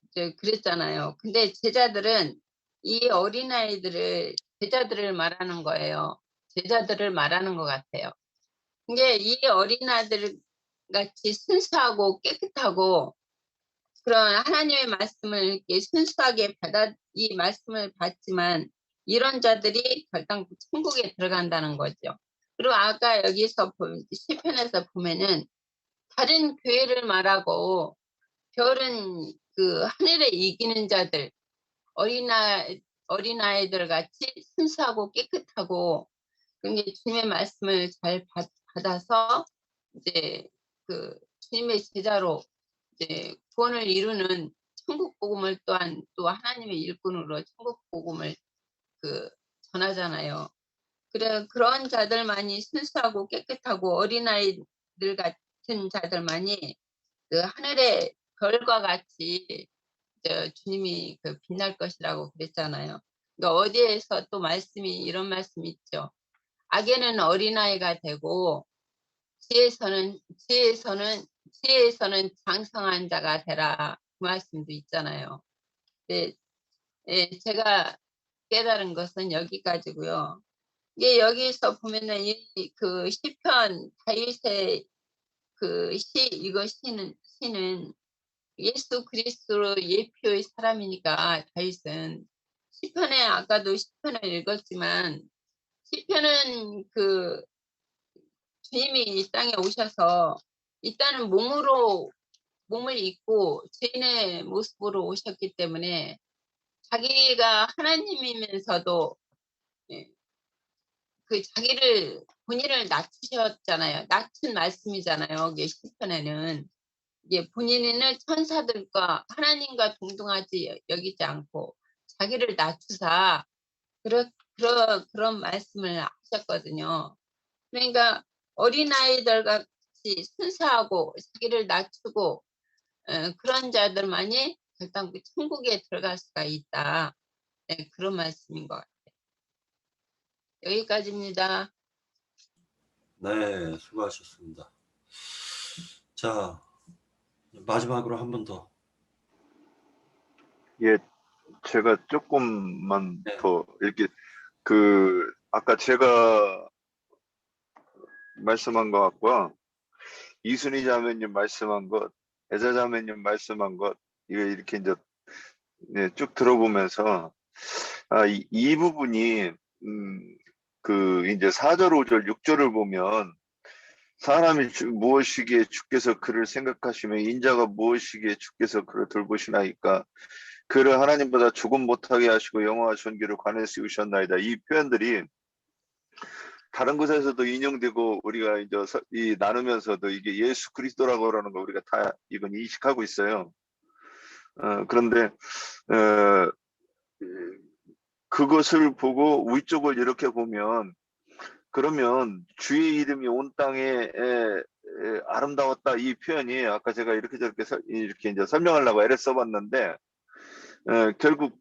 [SPEAKER 8] 이제 그랬잖아요. 근데 제자들은 이 어린아이들을 제자들을 말하는 거예요. 제자들을 말하는 것 같아요. 이제 이 어린아이들 같이 순수하고 깨끗하고 그런 하나님의 말씀을 이렇게 순수하게 이 말씀을 받지만 이런 자들이 결단 천국에 들어간다는 거죠. 그리고 아까 여기서 시편에서 보면은 다른 교회를 말하고 별은 그 하늘에 이기는 자들, 어린아이들 같이 순수하고 깨끗하고 굉장히 주님의 말씀을 잘 받아서 이제 그 주님의 제자로 이제 구원을 이루는 천국 복음을 또한 또 하나님의 일꾼으로 천국 복음을 그 전하잖아요. 그래 그런 자들만이 순수하고 깨끗하고 어린아이들 같은 자들만이 그 하늘의 별과 같이 주님이 그 빛날 것이라고 그랬잖아요. 그러니까 어디에서 또 이런 말씀이 있죠. 악에는 어린아이가 되고 지혜에서는 장성한 자가 되라. 그 말씀도 있잖아요. 네, 제가 깨달은 것은 여기까지고요. 이게 여기서 보면은 그 시편 다윗의 그 시는 예수 그리스도 예표의 사람이니까 다윗은 시편에 아까도 시편을 읽었지만 시편은 그 주님이 이 땅에 오셔서 일단은 몸을 입고 죄인의 모습으로 오셨기 때문에 자기가 하나님이면서도 그 본인을 낮추셨잖아요. 낮춘 말씀이잖아요. 이게 시편에는 이게 본인은 천사들과 하나님과 동등하지 여기지 않고 자기를 낮추사 그런 말씀을 하셨거든요. 그러니까 어린아이들 같이 순수하고 자기를 낮추고 그런 자들만이 결단코 천국에 들어갈 수가 있다. 네, 그런 말씀인 것 같아요. 여기까지입니다.
[SPEAKER 2] 네, 수고하셨습니다. 자, 마지막으로 한 번 더.
[SPEAKER 3] 예, 제가 조금만
[SPEAKER 2] 네.
[SPEAKER 3] 더 이렇게 아까 제가 말씀한 것 같고요. 이순희 자매님 말씀한 것, 애자 자매님 말씀한 것, 이렇게 이제 쭉 들어보면서 이 부분이 이제 4절, 5절, 6절을 보면 사람이 무엇이기에 주께서 그를 생각하시며 인자가 무엇이기에 주께서 그를 돌보시나이까 그를 하나님보다 조금 못하게 하시고 영화와 존귀를 관에 씌우셨나이다. 이 표현들이 다른 곳에서도 인용되고 우리가 이제 이 나누면서도 이게 예수 그리스도라고 그러는 거 우리가 다 이건 인식하고 있어요. 그런데 그것을 보고 위쪽을 이렇게 보면 그러면 주의 이름이 온 땅에 아름다웠다 이 표현이 아까 제가 이렇게 저렇게 이렇게 이제 설명하려고 애를 써봤는데 결국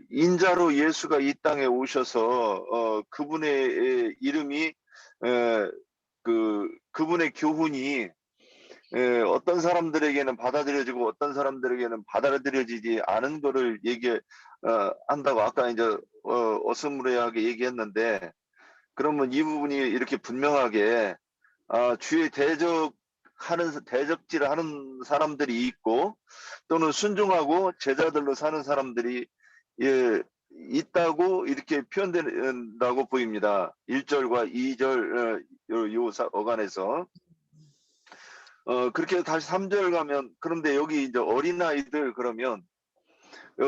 [SPEAKER 3] 인자로 예수가 이 땅에 오셔서 그분의 이름이 그분의 교훈이 어떤 사람들에게는 받아들여지고 어떤 사람들에게는 받아들여지지 않은 거를 한다고 아까 이제 어스무레하게 얘기했는데 그러면 이 부분이 이렇게 분명하게 주의 대적질을 하는 사람들이 있고 또는 순종하고 제자들로 사는 사람들이 있다고 이렇게 표현된다고 보입니다. 1절과 2절 요 어간에서 그렇게 다시 3절 가면 그런데 여기 이제 어린아이들 그러면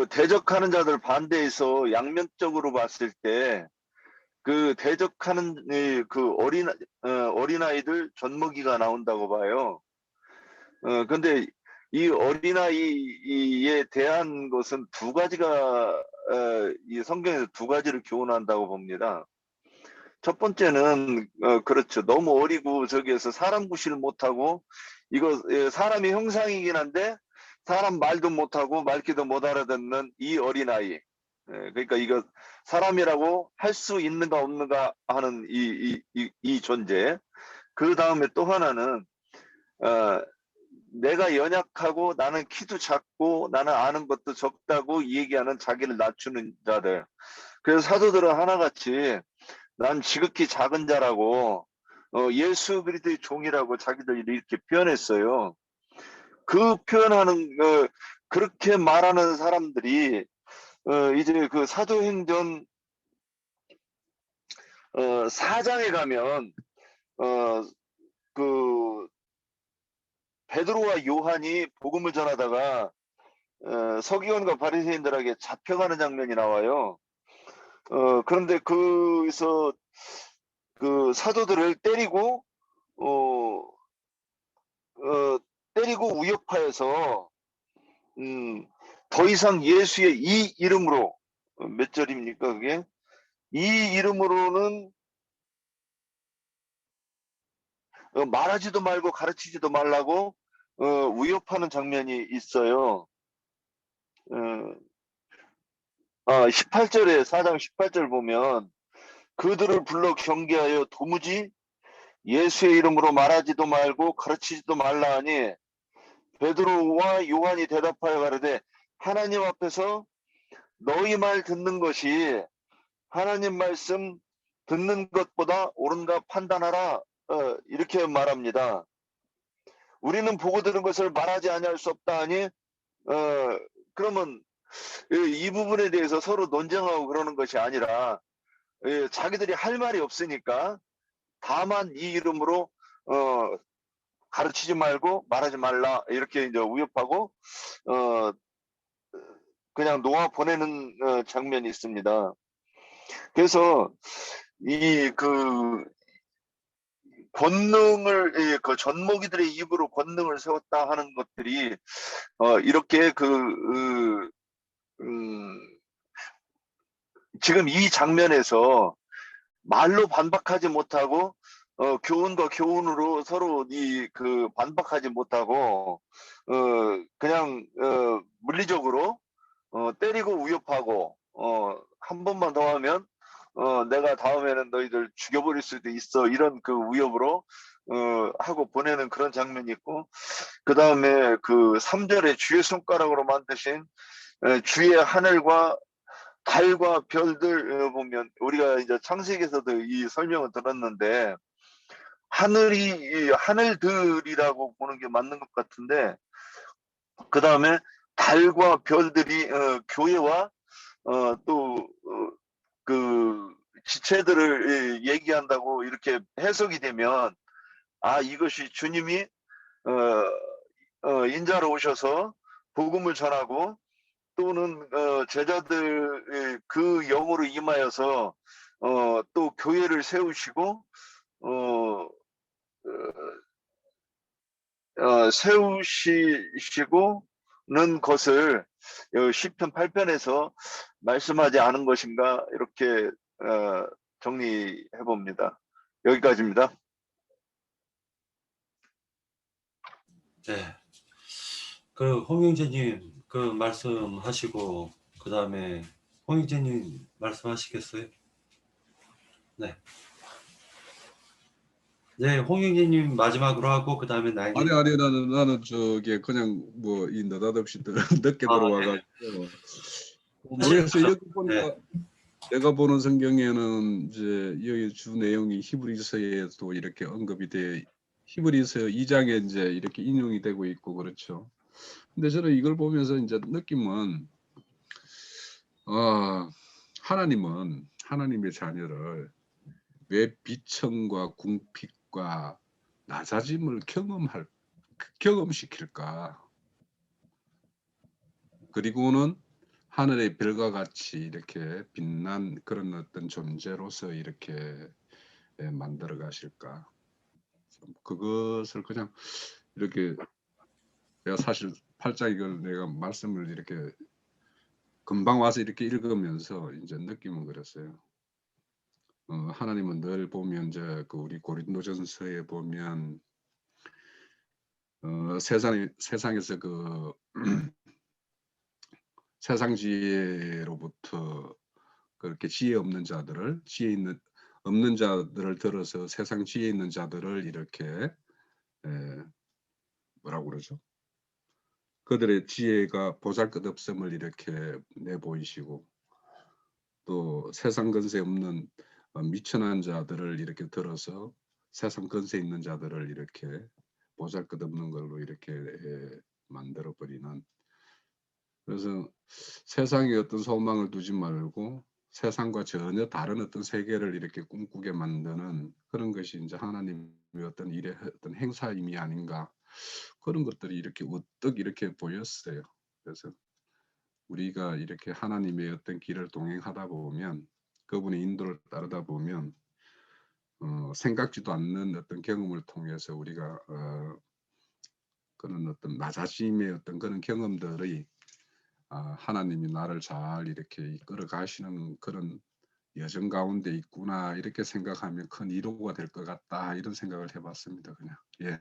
[SPEAKER 3] 대적하는 자들 반대에서 양면적으로 봤을 때 그 대적하는 그 어린아이들 젖먹이가 나온다고 봐요. 근데 이 어린아이에 대한 것은 두 가지가 이 성경에서 두 가지를 교훈한다고 봅니다. 첫 번째는 그렇죠. 너무 어리고 저기에서 사람 구실을 못하고 이거 사람의 형상이긴 한데 사람 말도 못하고 말귀도 못 알아듣는 이 어린아이. 그러니까 이거 사람이라고 할 수 있는가 없는가 하는 이 존재. 그 다음에 또 하나는 내가 연약하고 나는 키도 작고 나는 아는 것도 적다고 얘기하는 자기를 낮추는 자들. 그래서 사도들은 하나같이 난 지극히 작은 자라고 예수 그리스도의 종이라고 자기들이 이렇게 표현했어요. 그 표현하는 그렇게 말하는 사람들이 이제 그 사도행전 4장에 가면 그 베드로와 요한이 복음을 전하다가 서기관과 바리새인들에게 잡혀가는 장면이 나와요. 그런데 거기서 그 사도들을 때리고 때리고 위협하여서 더 이상 예수의 이 이름으로 몇 절입니까 그게? 이 이름으로는 말하지도 말고 가르치지도 말라고 위협하는 장면이 있어요. 18절에 4장 18절 보면 그들을 불러 경계하여 도무지 예수의 이름으로 말하지도 말고 가르치지도 말라 하니 베드로와 요한이 대답하여 가로되 하나님 앞에서 너희 말 듣는 것이 하나님 말씀 듣는 것보다 옳은가 판단하라. 이렇게 말합니다. 우리는 보고 들은 것을 말하지 아니할 수 없다 하니 그러면 이 부분에 대해서 서로 논쟁하고 그러는 것이 아니라 자기들이 할 말이 없으니까 다만 이 이름으로 가르치지 말고 말하지 말라 이렇게 이제 위협하고 그냥 놓아 보내는 장면이 있습니다. 그래서 이 그 권능을 그 젖먹이들의 입으로 권능을 세웠다 하는 것들이 이렇게 지금 이 장면에서 말로 반박하지 못하고 교훈과 교훈으로 서로 반박하지 못하고 그냥 물리적으로 때리고 위협하고 한 번만 더 하면 내가 다음에는 너희들 죽여버릴 수도 있어 이런 그 위협으로 하고 보내는 그런 장면이 있고 그 다음에 그 3절에 주의 손가락으로 만드신 주의 하늘과 달과 별들 보면 우리가 이제 창세기에서도 이 설명을 들었는데 하늘들이라고 보는 게 맞는 것 같은데 그 다음에 달과 별들이 교회와 또 그 지체들을 얘기한다고 이렇게 해석이 되면 이것이 주님이 인자로 오셔서 복음을 전하고 또는 제자들 그 영으로 임하여서 또 교회를 세우시고 세우시고는 것을 시편 8편에서 말씀하지 않은 것인가 이렇게 정리해 봅니다. 여기까지입니다.
[SPEAKER 2] 네. 그 홍영재님 그 말씀하시고 그 다음에 홍영재님 말씀하시겠어요? 네. 네, 홍영재님 마지막으로 하고 그 다음에 나에게.
[SPEAKER 9] 아니 나는 저게 그냥 뭐 이 느닷없이 늦게 들어와가지고 모르겠어요. 여기 보니까 내가 보는 성경에는 이제 여기 주 내용이 히브리서에도 이렇게 언급이 돼 히브리서 2장에 이제 이렇게 인용이 되고 있고 그렇죠. 근데 저는 이걸 보면서 이제 느낌은 하나님은 하나님의 자녀를 왜 비천과 궁핍과 낮아짐을 경험시킬까? 그리고는 하늘의 별과 같이 이렇게 빛난 그런 어떤 존재로서 이렇게 만들어 가실까? 그것을 그냥 이렇게 내가 사실 8장 이걸 내가 말씀을 이렇게 금방 와서 이렇게 읽으면서 이제 느낌은 그랬어요. 하나님은 늘 보면 이제 그 우리 고린도전서에 보면 세상에서 그 세상 지혜로부터 그렇게 지혜 없는 자들을 없는 자들을 들어서 세상 지혜 있는 자들을 이렇게 뭐라고 그러죠? 그들의 지혜가 보잘것없음을 이렇게 내보이시고 또 세상 근세 없는 미천한 자들을 이렇게 들어서 세상 근세 있는 자들을 이렇게 보잘것없는 걸로 이렇게 만들어 버리는. 그래서 세상에 어떤 소망을 두지 말고 세상과 전혀 다른 어떤 세계를 이렇게 꿈꾸게 만드는 그런 것이 이제 하나님의 어떤 일의 어떤 행사임이 아닌가, 그런 것들이 이렇게 우뚝 이렇게 보였어요. 그래서 우리가 이렇게 하나님의 어떤 길을 동행하다 보면, 그분의 인도를 따르다 보면 생각지도 않는 어떤 경험을 통해서 우리가 그런 어떤 나 자신의 어떤 그런 경험들이 하나님이 나를 잘 이렇게 이끌어 가시는 그런 여정 가운데 있구나, 이렇게 생각하면 큰 위로가 될 것 같다, 이런 생각을 해봤습니다. 그냥. 예.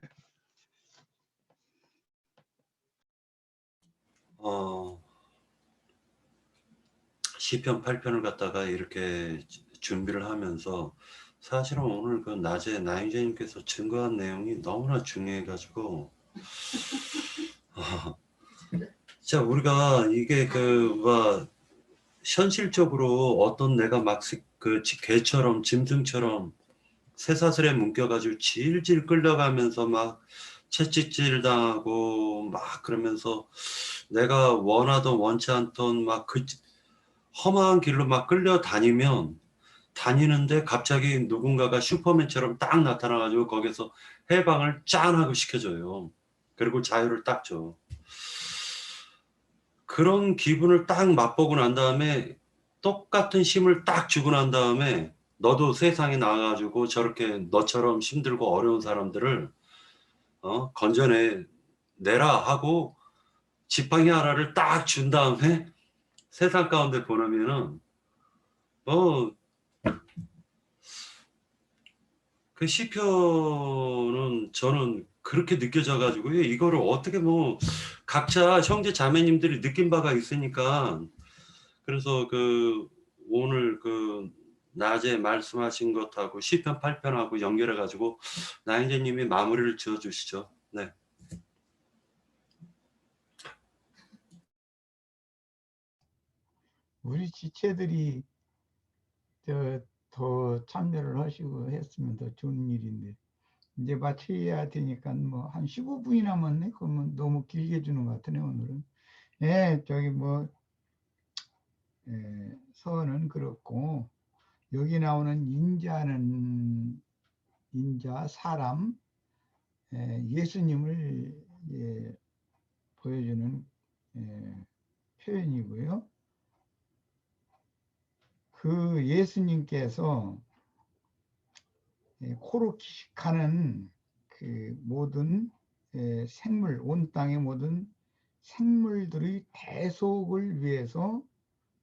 [SPEAKER 2] 시편 8편을 갖다가 이렇게 준비를 하면서 사실은 오늘 그 낮에 나인제님께서 증거한 내용이 너무나 중요해가지고 자, 우리가 이게 현실적으로 어떤 내가 막 그 개처럼 짐승처럼 쇠사슬에 묶여가지고 질질 끌려가면서 막 채찍질 당하고 막 그러면서 내가 원하던 원치 않던 막 그 험한 길로 막 끌려다니면 다니는데 갑자기 누군가가 슈퍼맨처럼 딱 나타나가지고 거기서 해방을 짠하고 시켜줘요. 그리고 자유를 딱 줘. 그런 기분을 딱 맛보고 난 다음에 똑같은 힘을 딱 주고 난 다음에 너도 세상에 나가가지고 저렇게 너처럼 힘들고 어려운 사람들을 건져내 내라 하고 지팡이 하나를 딱 준 다음에 세상 가운데 보내면은 그 시편은 저는 그렇게 느껴져 가지고요. 이거를 어떻게 뭐 각자 형제 자매님들이 느낀 바가 있으니까, 그래서 오늘 낮에 말씀하신 것하고 시편 8편하고 연결해 가지고 나인제님이 마무리를 지어 주시죠. 네.
[SPEAKER 7] 우리 지체들이 더 참여를 하시고 했으면 더 좋은 일인데, 이제 마쳐야 되니까 뭐 한 15분이 남았네. 그러면 너무 길게 주는 것 같으네 오늘은. 예, 저기 뭐 서는 그렇고, 여기 나오는 인자는 인자 사람, 예수님을 보여주는 표현이고요. 그 예수님께서 코르키시카는 그 모든 생물, 온 땅의 모든 생물들의 대속을 위해서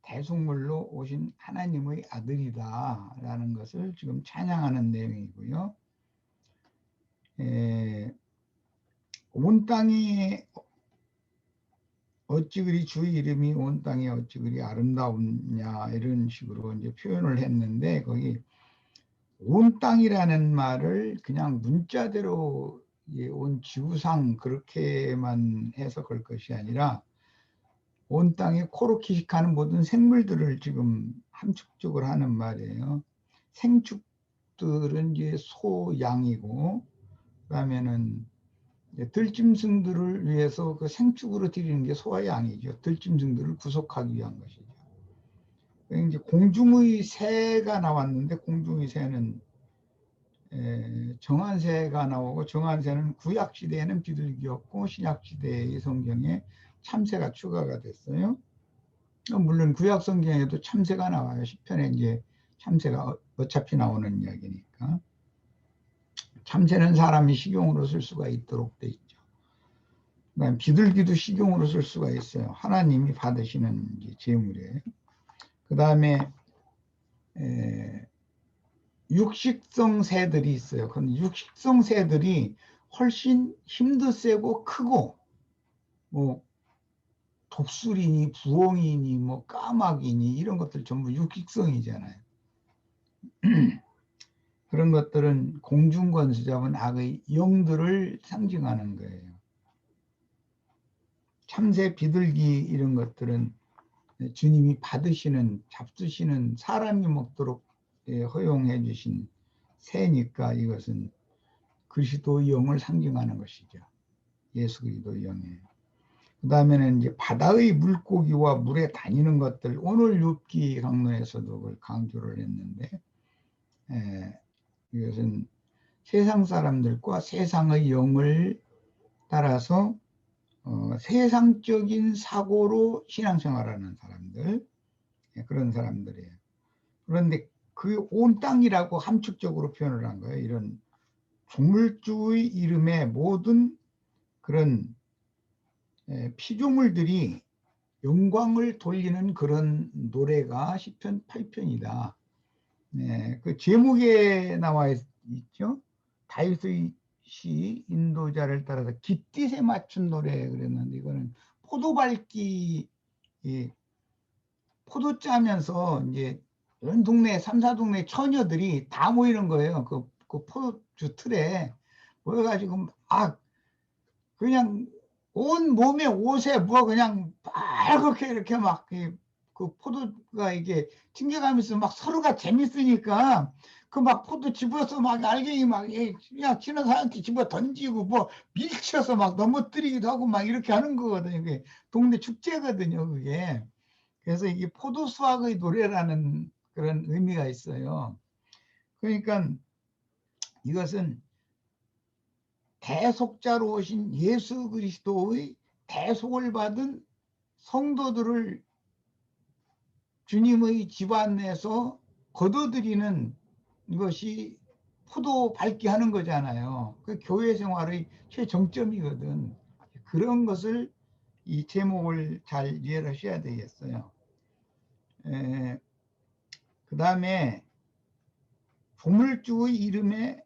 [SPEAKER 7] 대속물로 오신 하나님의 아들이다 라는 것을 지금 찬양하는 내용이고요. 온 땅에 어찌 그리 주 이름이 온 땅에 어찌 그리 아름다우냐, 이런 식으로 이제 표현을 했는데, 거기 온 땅이라는 말을 그냥 문자대로 온 지구상 그렇게만 해석할 것이 아니라 온 땅에 코르키시카는 모든 생물들을 지금 함축적으로 하는 말이에요. 생축들은 이제 소, 양이고, 그다음에는 들짐승들을 위해서 그 생축으로 드리는 게 소와 양이죠. 들짐승들을 구속하기 위한 것이죠. 이제 공중의 새가 나왔는데, 공중의 새는 정한새가 나오고, 정한새는 구약 시대에는 비둘기였고 신약 시대의 성경에 참새가 추가가 됐어요. 물론 구약 성경에도 참새가 나와요. 시편에 이제 참새가 어차피 나오는 이야기니까. 참새는 사람이 식용으로 쓸 수가 있도록 돼 있죠. 그다음에 비둘기도 식용으로 쓸 수가 있어요. 하나님이 받으시는 이제 제물이에요. 그다음에 육식성 새들이 있어요. 근데 육식성 새들이 훨씬 힘도 세고 크고, 뭐 독수리니 부엉이니 뭐 까마귀니 이런 것들 전부 육식성이잖아요. 그런 것들은 공중권세 잡은 악의 영들을 상징하는 거예요. 참새, 비둘기 이런 것들은 주님이 받으시는, 잡수시는, 사람이 먹도록 허용해 주신 새니까 이것은 그리스도의 영을 상징하는 것이죠. 예수 그리스도의 영이에요. 그다음에는 이제 바다의 물고기와 물에 다니는 것들, 오늘 욥기 강론에서도 그걸 강조를 했는데, 이것은 세상 사람들과 세상의 영을 따라서 세상적인 사고로 신앙생활하는 사람들, 그런 사람들이에요. 그런데 그 온 땅이라고 함축적으로 표현을 한 거예요. 이런 조물주의 이름의 모든 그런 피조물들이 영광을 돌리는 그런 노래가 시편 8편이다. 그 제목에 나와 있죠. 다윗의 시 인도자를 따라서 깃딧에 맞춘 노래 그랬는데, 이거는 포도 밟기, 포도 짜면서 이제 이런 동네 3, 4동네 처녀들이 다 모이는 거예요. 그 포도주 틀에 모여가지고 그냥 온 몸에 옷에 뭐 그냥 빨갛게 이렇게 막 그 포도가 이게 튕겨가면서 막 서로가 재밌으니까 그 막 포도 집어서 막 알갱이 막 그냥 치는 사람한테 집어 던지고 뭐 밀쳐서 막 넘어뜨리기도 하고 막 이렇게 하는 거거든요. 그게 동네 축제거든요, 그게. 그래서 이게 포도 수확의 노래라는 그런 의미가 있어요. 그러니까 이것은 대속자로 오신 예수 그리스도의 대속을 받은 성도들을 주님의 집안 내에서 거둬들이는 것이 포도 밟기 하는 거잖아요. 그 교회 생활의 최정점이거든. 그런 것을 이 제목을 잘 이해를 하셔야 되겠어요. 그 다음에 조물주의 이름에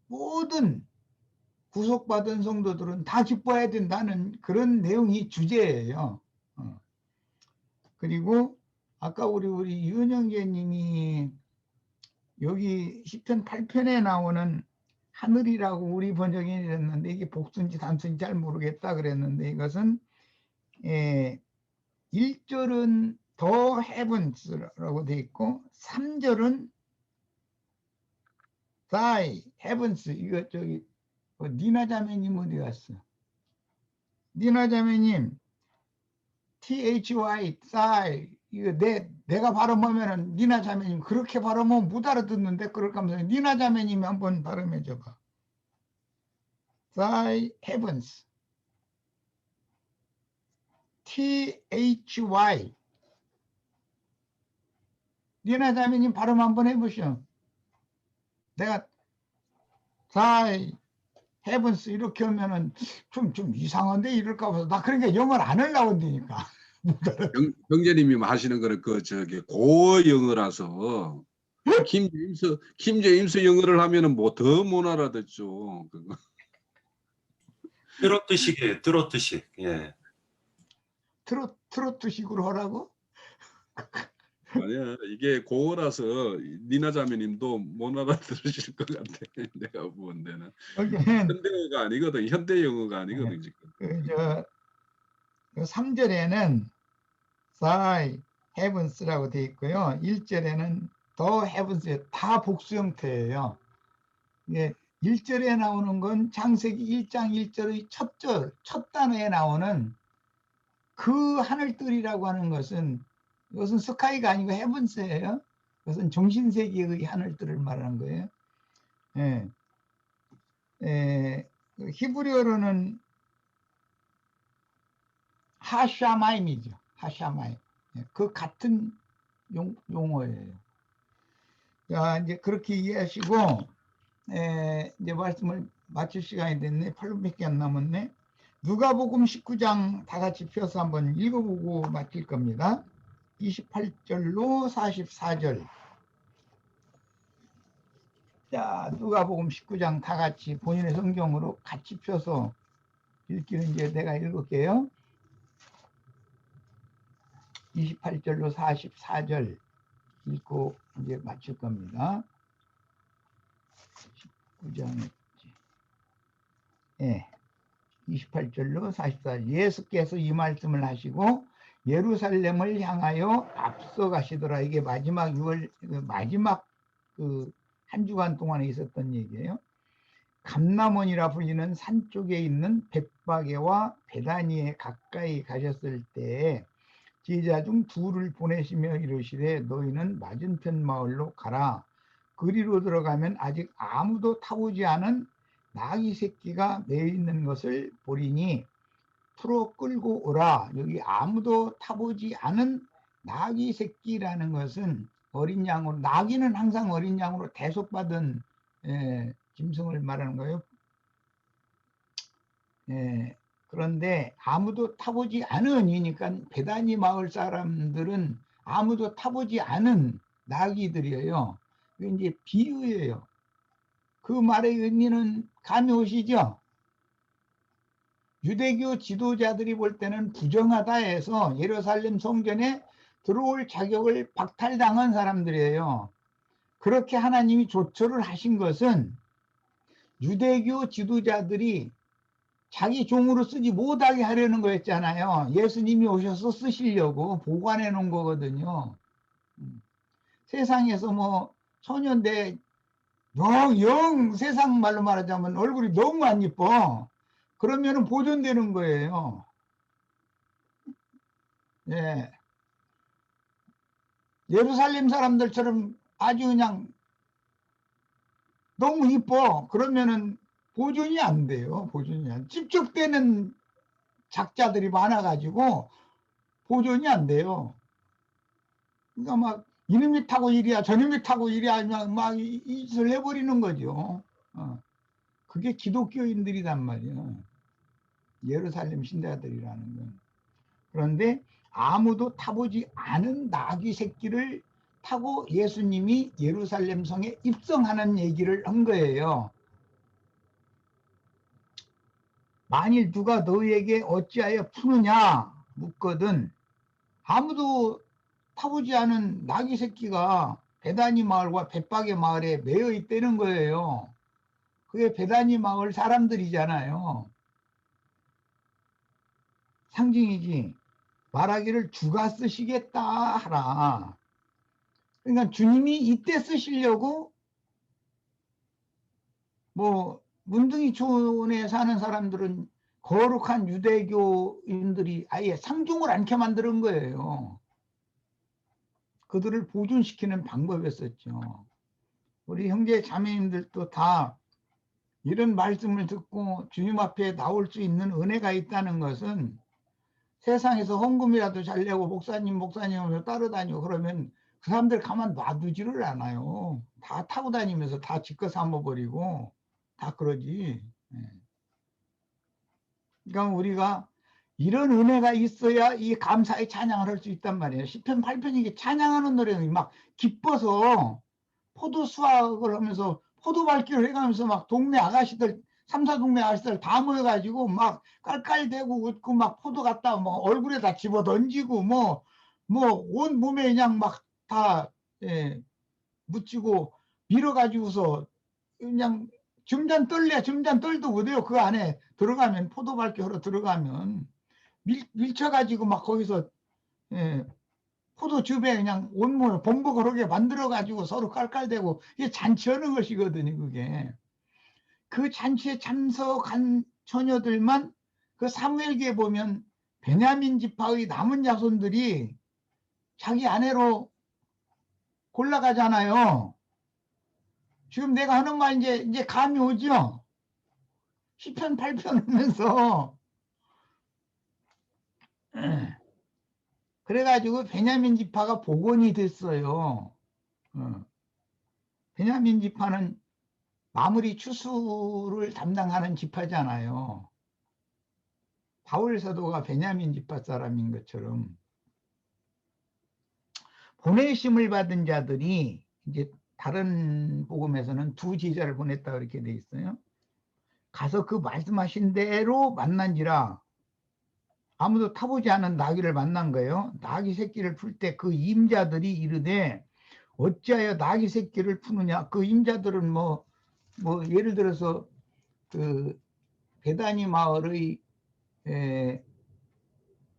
[SPEAKER 7] 모든 구속받은 성도들은 다 기뻐해야 된다는 그런 내용이 주제예요. 그리고 아까 우리 유은영제님이 여기 시편 8편에 나오는 하늘이라고 우리 번역이 했는데 이게 복수인지 단수인지 잘 모르겠다 그랬는데, 이것은 1절은 더 heavens라고 돼 있고 3절은 thy heavens. 이거 저기 니나 자매님 어디 갔어? 니나 자매님 thy thy 이거 내가 발음하면은 니나 자매님 그렇게 발음하면 못 알아듣는데, 그럴 거면서 니나 자매님이 한번 발음해 줘봐. thy heavens thy. 니나 자매님 발음 한번 해보시오. 내가 thy heavens 이렇게 하면은 좀 이상한데 이럴까 봐서 나 그러니까 영어를 안 하려고 한다니까.
[SPEAKER 9] 경제님이 하시는 거는 그 저기 고어 영어라서 김제임스 영어를 하면은 뭐 더 못 알아듣죠. 그거.
[SPEAKER 2] 트로트식이에요. 트로트식. 예.
[SPEAKER 7] 트로트식으로 하라고?
[SPEAKER 9] 아니야, 이게 고어라서 니나 자매님도 못 알아들으실 것 같아. 내가 본 데는 현대어가 아니거든. 현대 영어가 아니거든 지금.
[SPEAKER 7] 그 3절에는 thy heavens라고 되어 있고요. 1절에는 the heavens, 다 복수 형태예요. 이게 1절에 나오는 건 창세기 1장 1절의 첫 단어에 나오는 그 하늘들이라고 하는 것은, 이것은 스카이가 아니고 헤븐스예요. 그것은 정신세계의 하늘들을 말하는 거예요. 히브리어로는 하샤마임이죠. 하샤마임. 그 같은 용어예요. 자, 이제 그렇게 이해하시고, 이제 말씀을 마칠 시간이 됐네. 8분밖에 안 남았네. 누가복음 19장 다 같이 펴서 한번 읽어보고 마칠 겁니다. 28절로 44절. 자, 누가복음 19장 다 같이 본인의 성경으로 같이 펴서 읽기는 이제 내가 읽을게요. 28절로 44절 읽고 이제 마칠 겁니다. 19장이었지. 28절로 44절. 예수께서 이 말씀을 하시고 예루살렘을 향하여 앞서 가시더라. 이게 마지막 그 한 주간 동안에 있었던 얘기예요. 감람원이라 불리는 산 쪽에 있는 벳바게와 베다니에 가까이 가셨을 때 제자 중 둘을 보내시며 이르시되 너희는 맞은편 마을로 가라. 그리로 들어가면 아직 아무도 타보지 않은 나귀 새끼가 매여 있는 것을 보리니 풀어 끌고 오라. 여기 아무도 타보지 않은 나귀 새끼라는 것은 어린 양으로, 나귀는 항상 어린 양으로 대속받은 짐승을 말하는 거예요. 그런데 아무도 타보지 않으니까 베다니 마을 사람들은 아무도 타보지 않은 나귀들이에요. 이게 이제 비유예요. 그 말의 의미는 감이 오시죠? 유대교 지도자들이 볼 때는 부정하다 해서 예루살렘 성전에 들어올 자격을 박탈당한 사람들이에요. 그렇게 하나님이 조처를 하신 것은 유대교 지도자들이 자기 종으로 쓰지 못하게 하려는 거였잖아요. 예수님이 오셔서 쓰시려고 보관해 놓은 거거든요. 세상에서 뭐 소년대 영 세상 말로 말하자면 얼굴이 너무 안 이뻐. 그러면은 보존되는 거예요. 예. 예루살렘 사람들처럼 아주 그냥 너무 이뻐. 그러면은 보존이 안 돼요. 보존이 안. 찝쩍대는 작자들이 많아가지고 보존이 안 돼요. 그러니까 막 이놈이 타고 이리야 저놈이 타고 이리야 막 이 짓을 해버리는 거죠. 그게 기독교인들이란 말이에요. 예루살렘 신자들이라는 건. 그런데 아무도 타보지 않은 나귀 새끼를 타고 예수님이 예루살렘 성에 입성하는 얘기를 한 거예요. 만일 누가 너희에게 어찌하여 푸느냐 묻거든 아무도 타보지 않은 나귀 새끼가 베다니 마을과 벳바게 마을에 매여 있다는 거예요. 그게 베다니 마을 사람들이잖아요. 상징이지. 말하기를 주가 쓰시겠다 하라. 그러니까 주님이 이때 쓰시려고 뭐 문둥이촌에 사는 사람들은 거룩한 유대교인들이 아예 상종을 않게 만드는 거예요. 그들을 보존시키는 방법이었었죠. 우리 형제 자매님들도 다 이런 말씀을 듣고 주님 앞에 나올 수 있는 은혜가 있다는 것은 세상에서 헌금이라도 잘 내고 목사님 하면서 따라다니고 그러면 그 사람들 가만 놔두지를 않아요. 다 타고 다니면서 다 지껏 삼아버리고 다 그러지. 그러니까 우리가 이런 은혜가 있어야 이 감사의 찬양을 할 수 있단 말이에요. 시편 8편 이게 찬양하는 노래는 막 기뻐서 포도 수확을 하면서 포도 밟기를 해가면서 막 동네 아가씨들 3, 4동네 아가씨들 다 모여가지고 막 깔깔대고 웃고 막 포도 갖다 뭐 얼굴에다 집어 던지고 뭐 온 몸에 그냥 막 다 묻히고 밀어가지고서 그냥 점잔 떨도 못해요. 그 안에 들어가면 포도 밟기 하러 들어가면 밀쳐가지고 막 거기서 포도즙에 그냥 온몸을 범벅하게 만들어가지고 서로 깔깔대고 이게 잔치하는 것이거든요. 그게 그 잔치에 참석한 처녀들만 그 사무엘기에 보면 베냐민 지파의 남은 자손들이 자기 아내로 골라가잖아요. 지금 내가 하는 말 이제 감이 오죠. 시편 8편 하면서 그래가지고 베냐민 지파가 복원이 됐어요. 베냐민 지파는 마무리 추수를 담당하는 지파잖아요. 바울 사도가 베냐민 지파 사람인 것처럼 보내심을 받은 자들이 이제 다른 복음에서는 두 제자를 보냈다 이렇게 돼 있어요. 가서 그 말씀하신 대로 만난지라 아무도 타보지 않은 나귀를 만난 거예요. 나귀 새끼를 풀 때 그 임자들이 이르되 어찌하여 나귀 새끼를 푸느냐. 그 임자들은 뭐 예를 들어서 그 베다니 마을의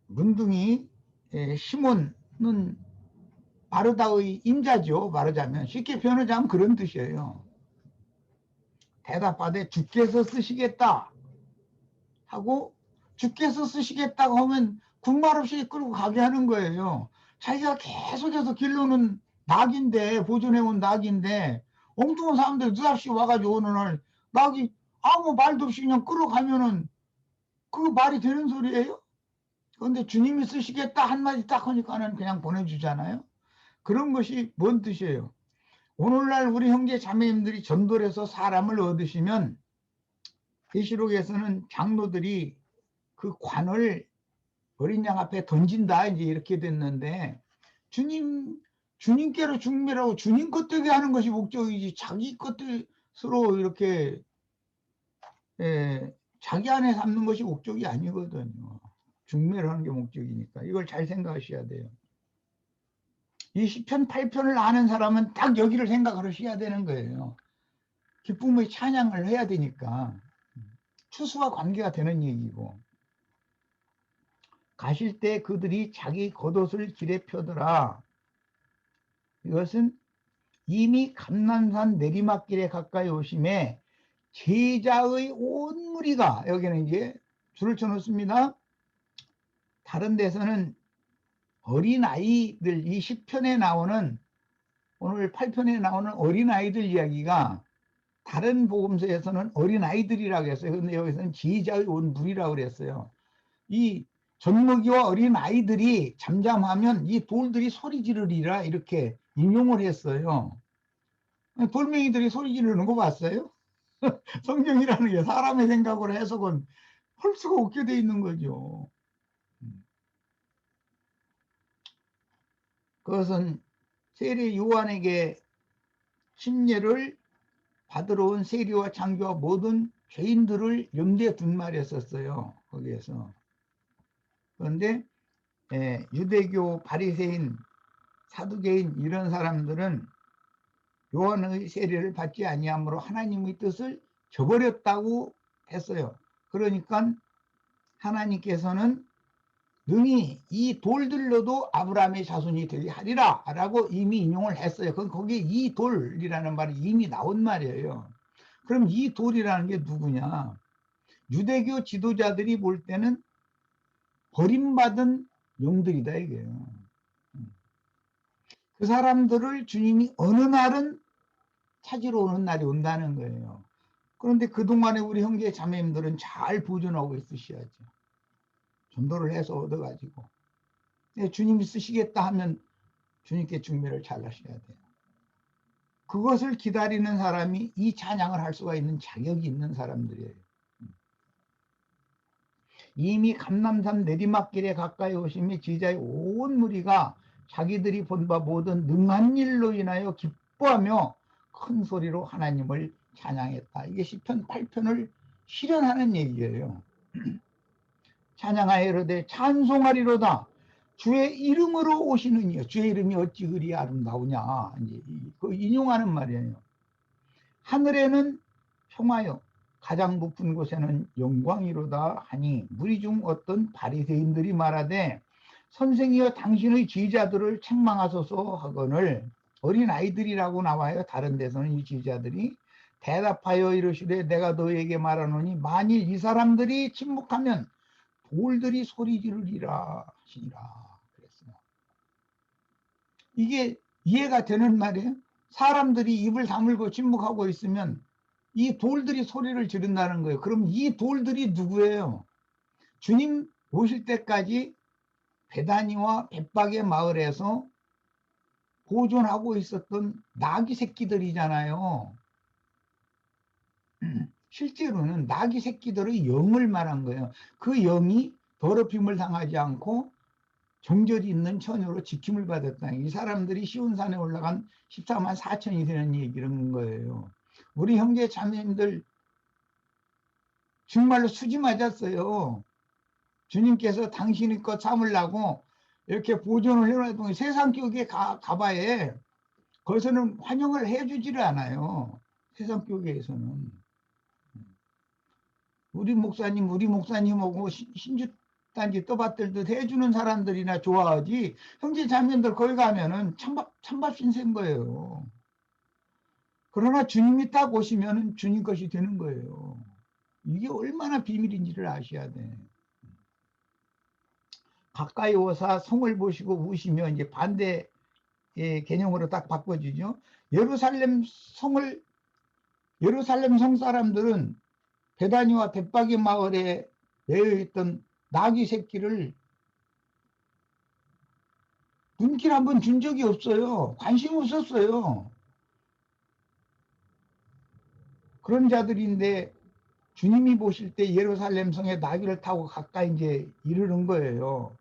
[SPEAKER 7] 문둥이 시몬은 바르다의 임자죠. 말하자면 쉽게 표현하자면 그런 뜻이에요. 대답하되 주께서 쓰시겠다 하고, 주께서 쓰시겠다고 하면 군말 없이 끌고 가게 하는 거예요. 자기가 계속해서 길러는 낙인데, 보존해온 낙인데, 엉뚱한 사람들이 느닷없이 와가지고 어느 날 낙이 아무 말도 없이 그냥 끌어가면은 그 말이 되는 소리예요? 그런데 주님이 쓰시겠다 한마디 딱 하니까는 그냥 보내주잖아요. 그런 것이 뭔 뜻이에요? 오늘날 우리 형제 자매님들이 전도를 해서 사람을 얻으시면 계시록에서는 장로들이 그 관을 어린 양 앞에 던진다 이제 이렇게 됐는데, 주님께로 중매라고 주님 것 되게 하는 것이 목적이지 자기 것으로 이렇게 자기 안에 삼는 것이 목적이 아니거든요. 중매를 하는 게 목적이니까 이걸 잘 생각하셔야 돼요. 이 시편 8편을 아는 사람은 딱 여기를 생각하셔야 되는 거예요. 기쁨의 찬양을 해야 되니까 추수와 관계가 되는 얘기고, 가실 때 그들이 자기 겉옷을 길에 펴더라. 이것은 이미 감난산 내리막길에 가까이 오심에 제자의 온 무리가, 여기는 이제 줄을 쳐놓습니다. 다른 데서는 어린아이들, 이 10편에 나오는, 오늘 8편에 나오는 어린아이들 이야기가 다른 복음서에서는 어린아이들이라고 했어요. 근데 여기서는 제자의 온 무리라고 그랬어요. 이 젖먹이와 어린아이들이 잠잠하면 이 돌들이 소리 지르리라 이렇게 인용을 했어요. 돌멩이들이 소리 지르는 거 봤어요? 성경이라는 게 사람의 생각으로 해석은 할 수가 없게 돼 있는 거죠. 그것은 세례 요한에게 침례를 받으러 온 세리와 장교와 모든 죄인들을 염두에 둔 말이었었어요. 거기에서. 그런데 유대교, 바리새인, 사두개인 이런 사람들은 요한의 세례를 받지 아니함으로 하나님의 뜻을 저버렸다고 했어요. 그러니까 하나님께서는 능히 이 돌들로도 아브라함의 자손이 되게 하리라 라고 이미 인용을 했어요. 거기에 이 돌이라는 말이 이미 나온 말이에요. 그럼 이 돌이라는 게 누구냐? 유대교 지도자들이 볼 때는 버림받은 영들이다 이게요. 그 사람들을 주님이 어느 날은 찾으러 오는 날이 온다는 거예요. 그런데 그동안에 우리 형제 자매님들은 잘 보존하고 있으셔야죠. 전도를 해서 얻어가지고. 주님이 쓰시겠다 하면 주님께 중매를 잘 하셔야 돼요. 그것을 기다리는 사람이 이 찬양을 할 수가 있는 자격이 있는 사람들이에요. 이미 감람산 내리막길에 가까이 오심에 제자의 온 무리가 자기들이 본 바 모든 능한 일로 인하여 기뻐하며 큰 소리로 하나님을 찬양했다. 이게 시편 8편을 실현하는 얘기예요. 찬양하여 이르되 찬송하리로다. 주의 이름으로 오시는 이여. 주의 이름이 어찌 그리 아름다우냐. 이제 그 인용하는 말이에요. 하늘에는 평화여 가장 높은 곳에는 영광이로다 하니 무리 중 어떤 바리새인들이 말하되 선생이여 당신의 제자들을 책망하소서 하거늘, 어린아이들이라고 나와요. 다른 데서는 이 제자들이 대답하여 이르시되 내가 너에게 말하노니 만일 이 사람들이 침묵하면 돌들이 소리 지르리라 하시니라 그랬어요. 이게 이해가 되는 말이에요. 사람들이 입을 다물고 침묵하고 있으면 이 돌들이 소리를 지른다는 거예요. 그럼 이 돌들이 누구예요? 주님 오실 때까지 베다니와 벳박의 마을에서 보존하고 있었던 나귀 새끼들이잖아요. 실제로는 나귀 새끼들의 영을 말한 거예요. 그 영이 더럽힘을 당하지 않고 정절이 있는 처녀로 지킴을 받았다. 이 사람들이 시온산에 올라간 14만 4천이 되는 얘기는 거예요. 우리 형제 자매님들 정말로 수지 맞았어요. 주님께서 당신의 것 삼으려고 이렇게 보존을 해놔도 세상 교육에 가봐야 거기서는 환영을 해주지를 않아요. 세상 교육에서는. 우리 목사님하고 신주단지 떠받들듯 해주는 사람들이나 좋아하지, 형제 자매들 거기 가면은 찬밥 신세인 거예요. 그러나 주님이 딱 오시면은 주님 것이 되는 거예요. 이게 얼마나 비밀인지를 아셔야 돼. 가까이 오사 성을 보시고 우시며 이제 반대의 개념으로 딱 바꿔주죠. 예루살렘 성 사람들은 베다니와 벳박이 마을에 매여 있던 나귀 새끼를 눈길 한번 준 적이 없어요. 관심 없었어요. 그런 자들인데 주님이 보실 때 예루살렘 성에 나귀를 타고 가까이 이제 이르는 거예요.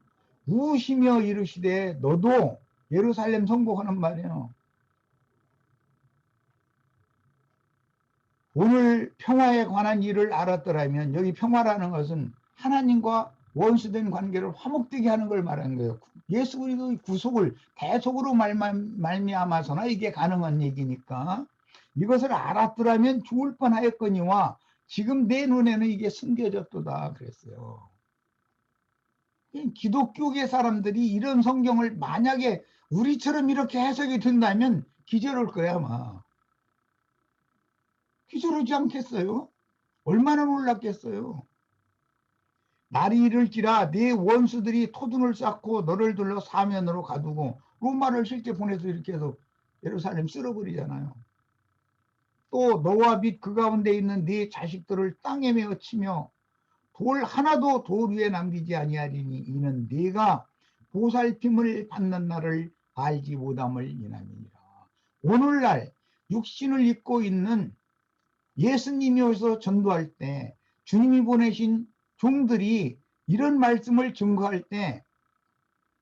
[SPEAKER 7] 우시며 이르시되 너도 예루살렘 성복하는 말이에요. 오늘 평화에 관한 일을 알았더라면, 여기 평화라는 것은 하나님과 원수된 관계를 화목되게 하는 걸 말하는 거예요. 예수 그리스도의 구속을 대속으로 말미암아서나 이게 가능한 얘기니까 이것을 알았더라면 좋을 뻔하였거니와 지금 내 눈에는 이게 숨겨졌도다 그랬어요. 기독교계 사람들이 이런 성경을 만약에 우리처럼 이렇게 해석이 된다면 기절할 거야 아마. 기절하지 않겠어요? 얼마나 놀랐겠어요? 날이 이를지라 네 원수들이 토둔을 쌓고 너를 둘러 사면으로 가두고, 로마를 실제 보내서 이렇게 해서 예루살렘 쓸어버리잖아요. 또 너와 및 그 가운데 있는 네 자식들을 땅에 메어 치며 돌 하나도 돌 위에 남기지 아니하리니 이는 네가 보살핌을 받는 날을 알지 못함을 인함이니라. 오늘날 육신을 입고 있는 예수님이 오셔서 전도할 때 주님이 보내신 종들이 이런 말씀을 증거할 때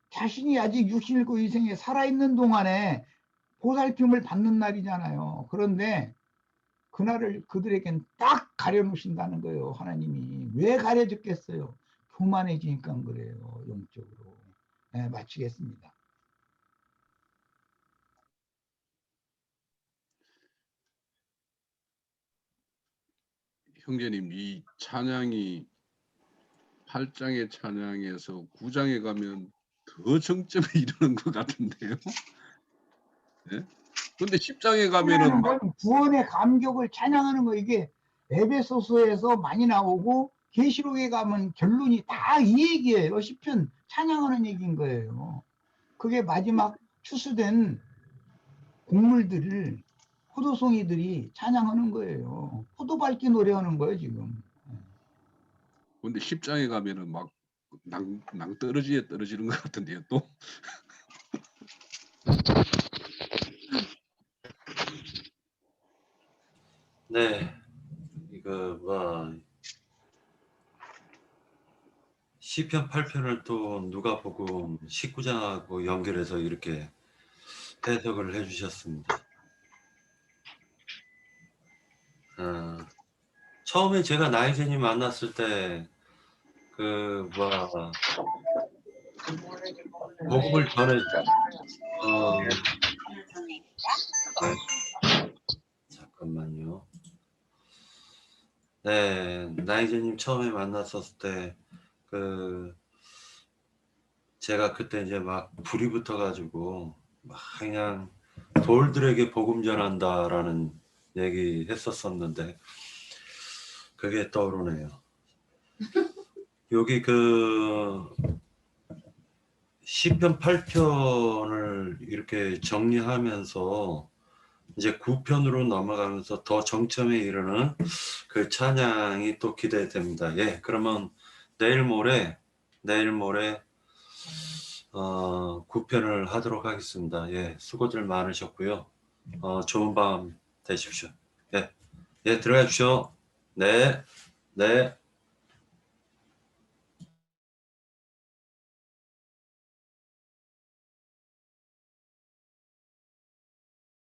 [SPEAKER 7] 자신이 아직 육신을 입고 이 생에 살아있는 동안에 보살핌을 받는 날이잖아요. 그런데 그날을 그들에겐 딱 가려놓으신다는 거예요. 하나님이. 왜 가려졌겠어요? 교만해지니까 그래요. 영적으로. 네, 마치겠습니다.
[SPEAKER 9] 형제님, 이 찬양이 8장의 찬양에서 9장에 가면 더 정점에 이르는 것 같은데요. 네? 근데 10장에 가면은 막
[SPEAKER 7] 구원의 감격을 찬양하는 거, 이게 에베소서에서 많이 나오고 계시록에 가면 결론이 다 이 얘기예요. 시편 찬양하는 얘기인 거예요. 그게 마지막 추수된 곡물들을 포도송이들이 찬양하는 거예요. 포도 밟기 노래하는 거예요 지금.
[SPEAKER 9] 근데 10장에 가면은 막 낭떠러지에 떨어지는 것 같은데요. 또
[SPEAKER 2] 네, 이거 뭐 시편 8편을 또 누가복음 19장하고 연결해서 이렇게 해석을 해주셨습니다. 처음에 제가 나이제님 만났을 때 복음을 전해 잠깐만요. 네, 나이제님 처음에 만났었을 때 제가 그때 이제 막 불이 붙어가지고 막 그냥 돌들에게 복음 전한다라는 얘기 했었었는데 그게 떠오르네요. 여기 시편 8편을 이렇게 정리하면서 이제 9편으로 넘어가면서 더 정점에 이르는 그 찬양이 또 기대됩니다. 예, 그러면 내일 모레 9편을 하도록 하겠습니다. 예, 수고들 많으셨고요. 좋은 밤 되십시오. 예, 들어가 주십시오. 네.